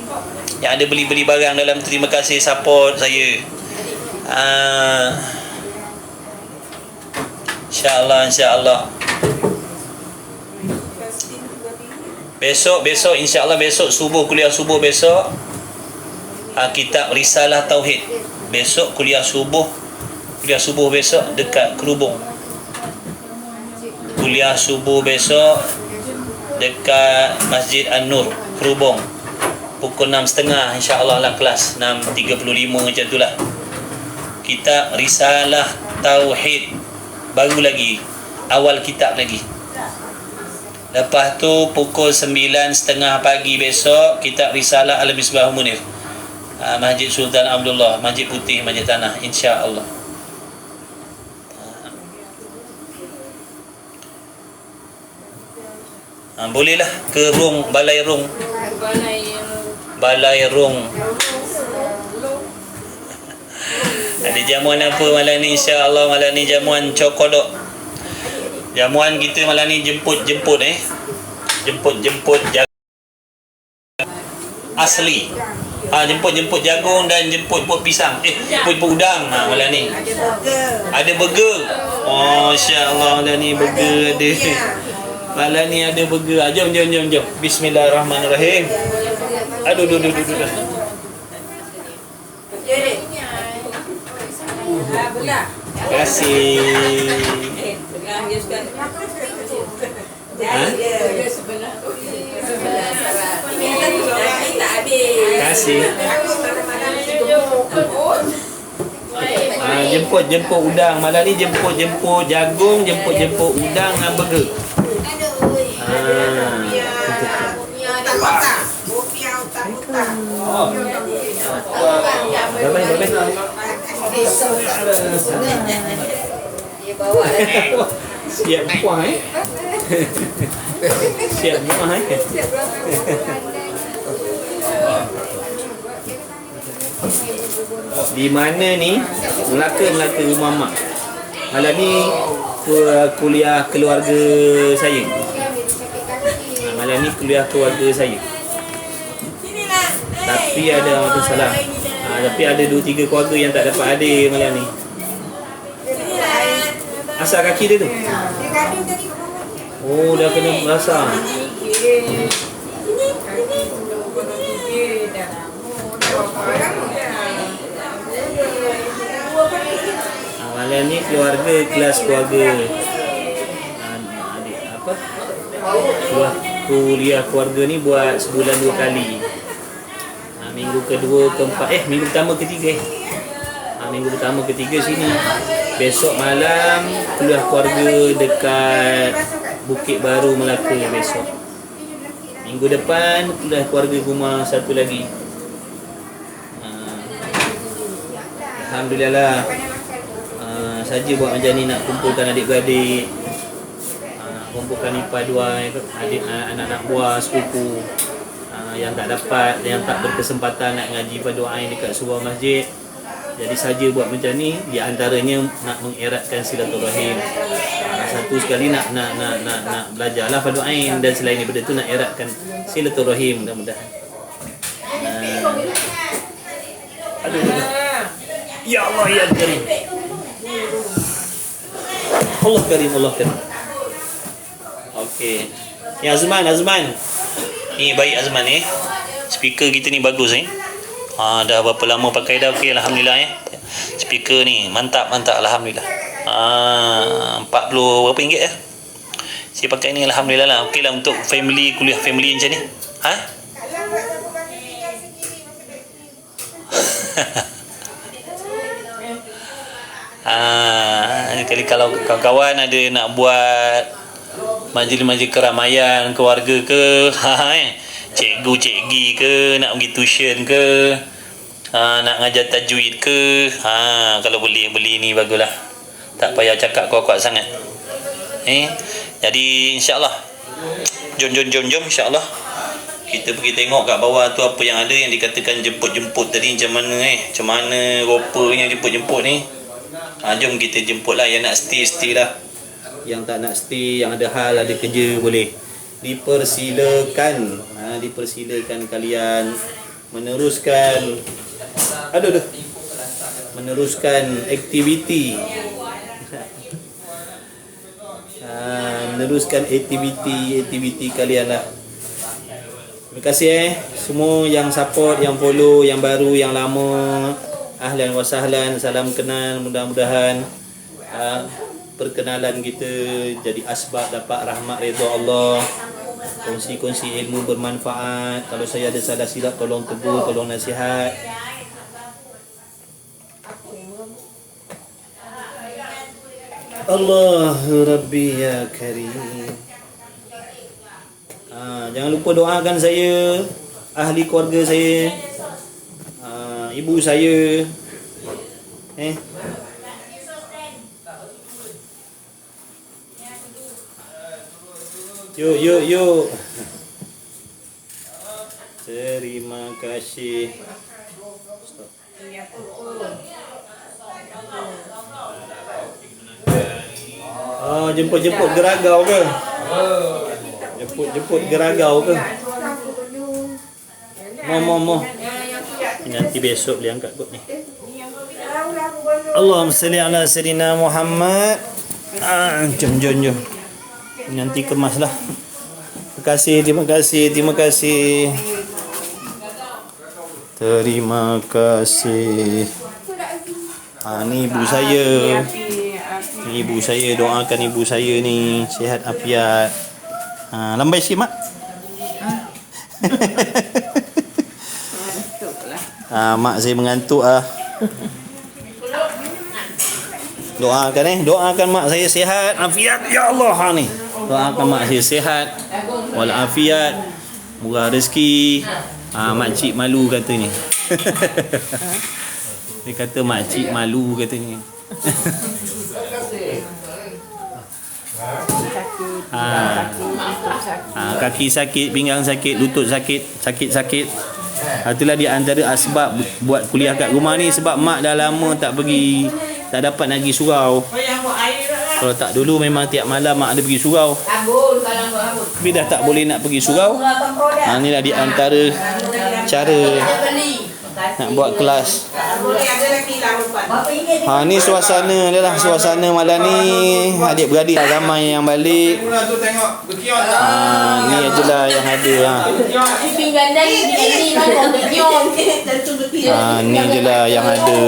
Yang ada beli-beli barang dalam tu, terima kasih, support saya. InsyaAllah. Besok insya-Allah, besok subuh, kuliah subuh besok, kitab Risalah Tauhid. Besok kuliah subuh besok dekat Kerubung. Kuliah subuh besok dekat Masjid An-Nur Kerubung, pukul 6.30 insya-Allah lah, kelas 6.35 macam itulah. Kitab Risalah Tauhid, baru lagi, awal kitab lagi. Lepas tu pukul 9.30 pagi besok, kitab Risalah Al-Misbah Munir, Masjid Sultan Abdullah, Masjid Putih, Masjid Tanah, insya-Allah. Bolehlah ke Balai Rung. Ada jamuan apa malam ni? Insya-Allah malam ni jamuan cokolok. Jamuan kita malam ni jemput asli. Jemput jagung dan jemput pisang. Jemput udang malam ni. Ada burger. Oh, insya-Allah malam ni burger ada. Malam ni ada burger. Jom. Bismillahirrahmanirrahim. Aduh. Terima kasih. Jemput udang. Malam ni jemput jagung, jemput udang dan burger. Siap buah Siap buah Di mana ni Melaka rumah mak. Malam ni kuliah keluarga saya. Malam ni kuliah keluarga saya. Tapi ada masalah. Tapi ada 2-3 keluarga yang tak dapat hadir malam ni. Asal kaki dia tu? Oh, dah kena merasam. Malam ni keluarga kelas keluarga adik apa? Kuliah keluarga ni buat sebulan 2 kali. Minggu kedua, keempat, minggu pertama, ketiga. Minggu pertama, ketiga sini. Besok malam kuliah keluarga dekat Bukit Baru, Melaka besok. Minggu depan kuliah keluarga rumah satu lagi. Alhamdulillah lah. Saja buat macam ni nak kumpulkan adik-beradik. Kumpulkan ipar dua, adik, anak-anak buah, sepupu. Yang tak dapat, yang tak berkesempatan nak ngaji pada doa dekat surau masjid. Jadi saja buat macam ni, di antaranya nak mengeratkan silaturahim. Satu sekali nak belajarlah pada doa, dan selain daripada tu nak eratkan silaturahim, mudah-mudahan. Aduh. Ya Allah ya Karim. Allah Karim, Allah Karim. Okey. Ya Azman. Ni baik Azman ni. Speaker kita ni bagus ni. Dah berapa lama pakai dah. Okey, alhamdulillah ya. Speaker ni mantap alhamdulillah. 40 berapa ringgit ya? Saya pakai ni alhamdulillah lah. Okeylah untuk family, kuliah family macam ni. Kali kalau kawan-kawan ada nak buat majlis-majlis keramaian keluarga ke, cikgu-cikgi ke, nak pergi tuition ke, nak ngajar tajwid ke, kalau boleh beli ni baguslah. Tak payah cakap kuat-kuat sangat. Jadi insya-Allah jom insya-Allah kita pergi tengok kat bawah tu apa yang ada yang dikatakan jemput-jemput tadi, macam mana rupanya jemput-jemput ni. Jom kita jemputlah. Yang nak stay lah. Yang tak nak stay, yang ada hal, ada kerja, boleh dipersilakan. Dipersilakan kalian meneruskan meneruskan aktiviti. Meneruskan aktiviti kalian lah. Terima kasih semua yang support, yang follow, yang baru, yang lama. Ahlan wa sahlan, salam kenal. Mudah-mudahan perkenalan kita jadi asbab dapat rahmat redha Allah. Kongsi-kongsi ilmu bermanfaat. Kalau saya ada salah silap, tolong tegur, tolong nasihat. Allahu Rabbi ya Karim. Jangan lupa doakan saya, ahli keluarga saya, ibu saya. Yuk. Terima kasih. Stop. Jemput geragau ke? Jemput geragau ke? Mau. Nanti besok boleh angkat kot ni. Allahumma salli ala sayyidina Muhammad. Jom. Nanti kemaslah. Terima kasih. Terima kasih. Ni ibu saya. Ibu saya, doakan ibu saya ni sihat afiat. Lambai sikit mak. Mak saya mengantuk Doakan mak saya sihat afiat ya Allah ni. Doakan mak saya sihat wal afiat, murah rezeki. Makcik malu katanya. Dia kata makcik malu katanya. Kaki sakit, pinggang sakit, lutut sakit. Itulah di antara asbab buat kuliah kat rumah ni, sebab mak dah lama tak pergi, tak dapat nak pergi surau. Kalau tak dulu memang tiap malam mak ada pergi surau. Tapi dah tak boleh nak pergi surau. Inilah di antara cara nak buat kelas. Ni suasana dia lah, suasana malam ni adik-beradik ramai yang balik. Ni ajalah yang ada ni ajalah yang ada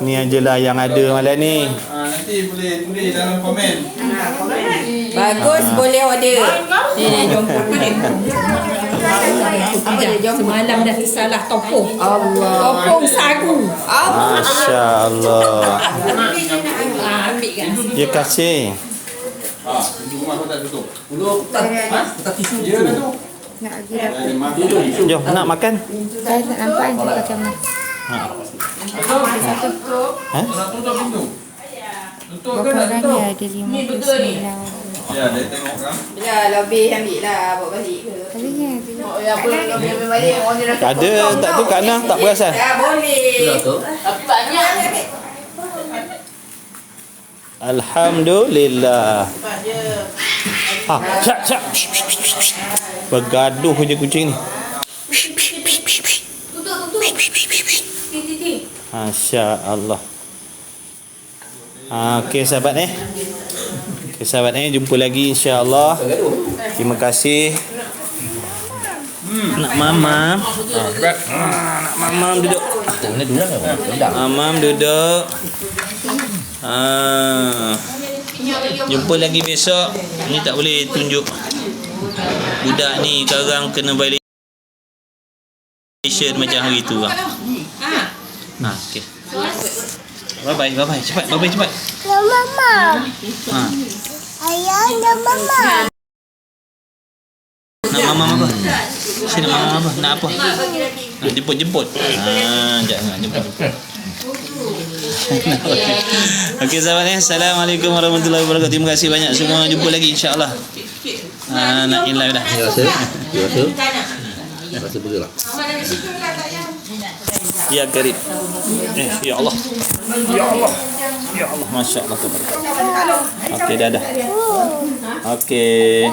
Ni ajalah yang ada malam ni. Nanti boleh tulis dalam komen. Bagus, boleh order. Semalam dah salah topong. Allah. Topong sagu. Masya Allah. Ambil kan. Ya kasih. Pintu rumah kau tak tutup. Ya dah tu. Nak lagi Jom nak makan. Saya tak nampak ni macam mana. Nak tutup pintu. Tutup ke Berapa tak orang tutup? dia ada 59. Ya, dia tengok kan. Ya, lebih ambil lah, bawa balik ke. Tapi ni Tak ada, tak tu kat Nah tak perasan. Ya, boleh. Banyak. Alhamdulillah. Syap, syap. Bergaduh je kucing ni. Masya Allah. Okey sahabat Okey sahabat jumpa lagi insya-Allah. Terima kasih. Nak mamam. Nak mamam duduk. Mamam duduk. Jumpa lagi besok. Ni tak boleh tunjuk. Budak ni sekarang kena violation macam hari tu kan. Okey. Bye bye. Cepat, bye cepat. Ya mama. Ayah dan mama. Nak mamam apa? Sini nak mamam apa? Nak apa? Nak jemput. Jangan jemput. Okey sahabat Assalamualaikum warahmatullahi wabarakatuh. Terima kasih banyak semua. Jumpa lagi insya-Allah. Nak in live dah. Rasa burger lah. Ya Karim. Ya Allah. Ya Allah. Masya Allah. Okey dah. Okey.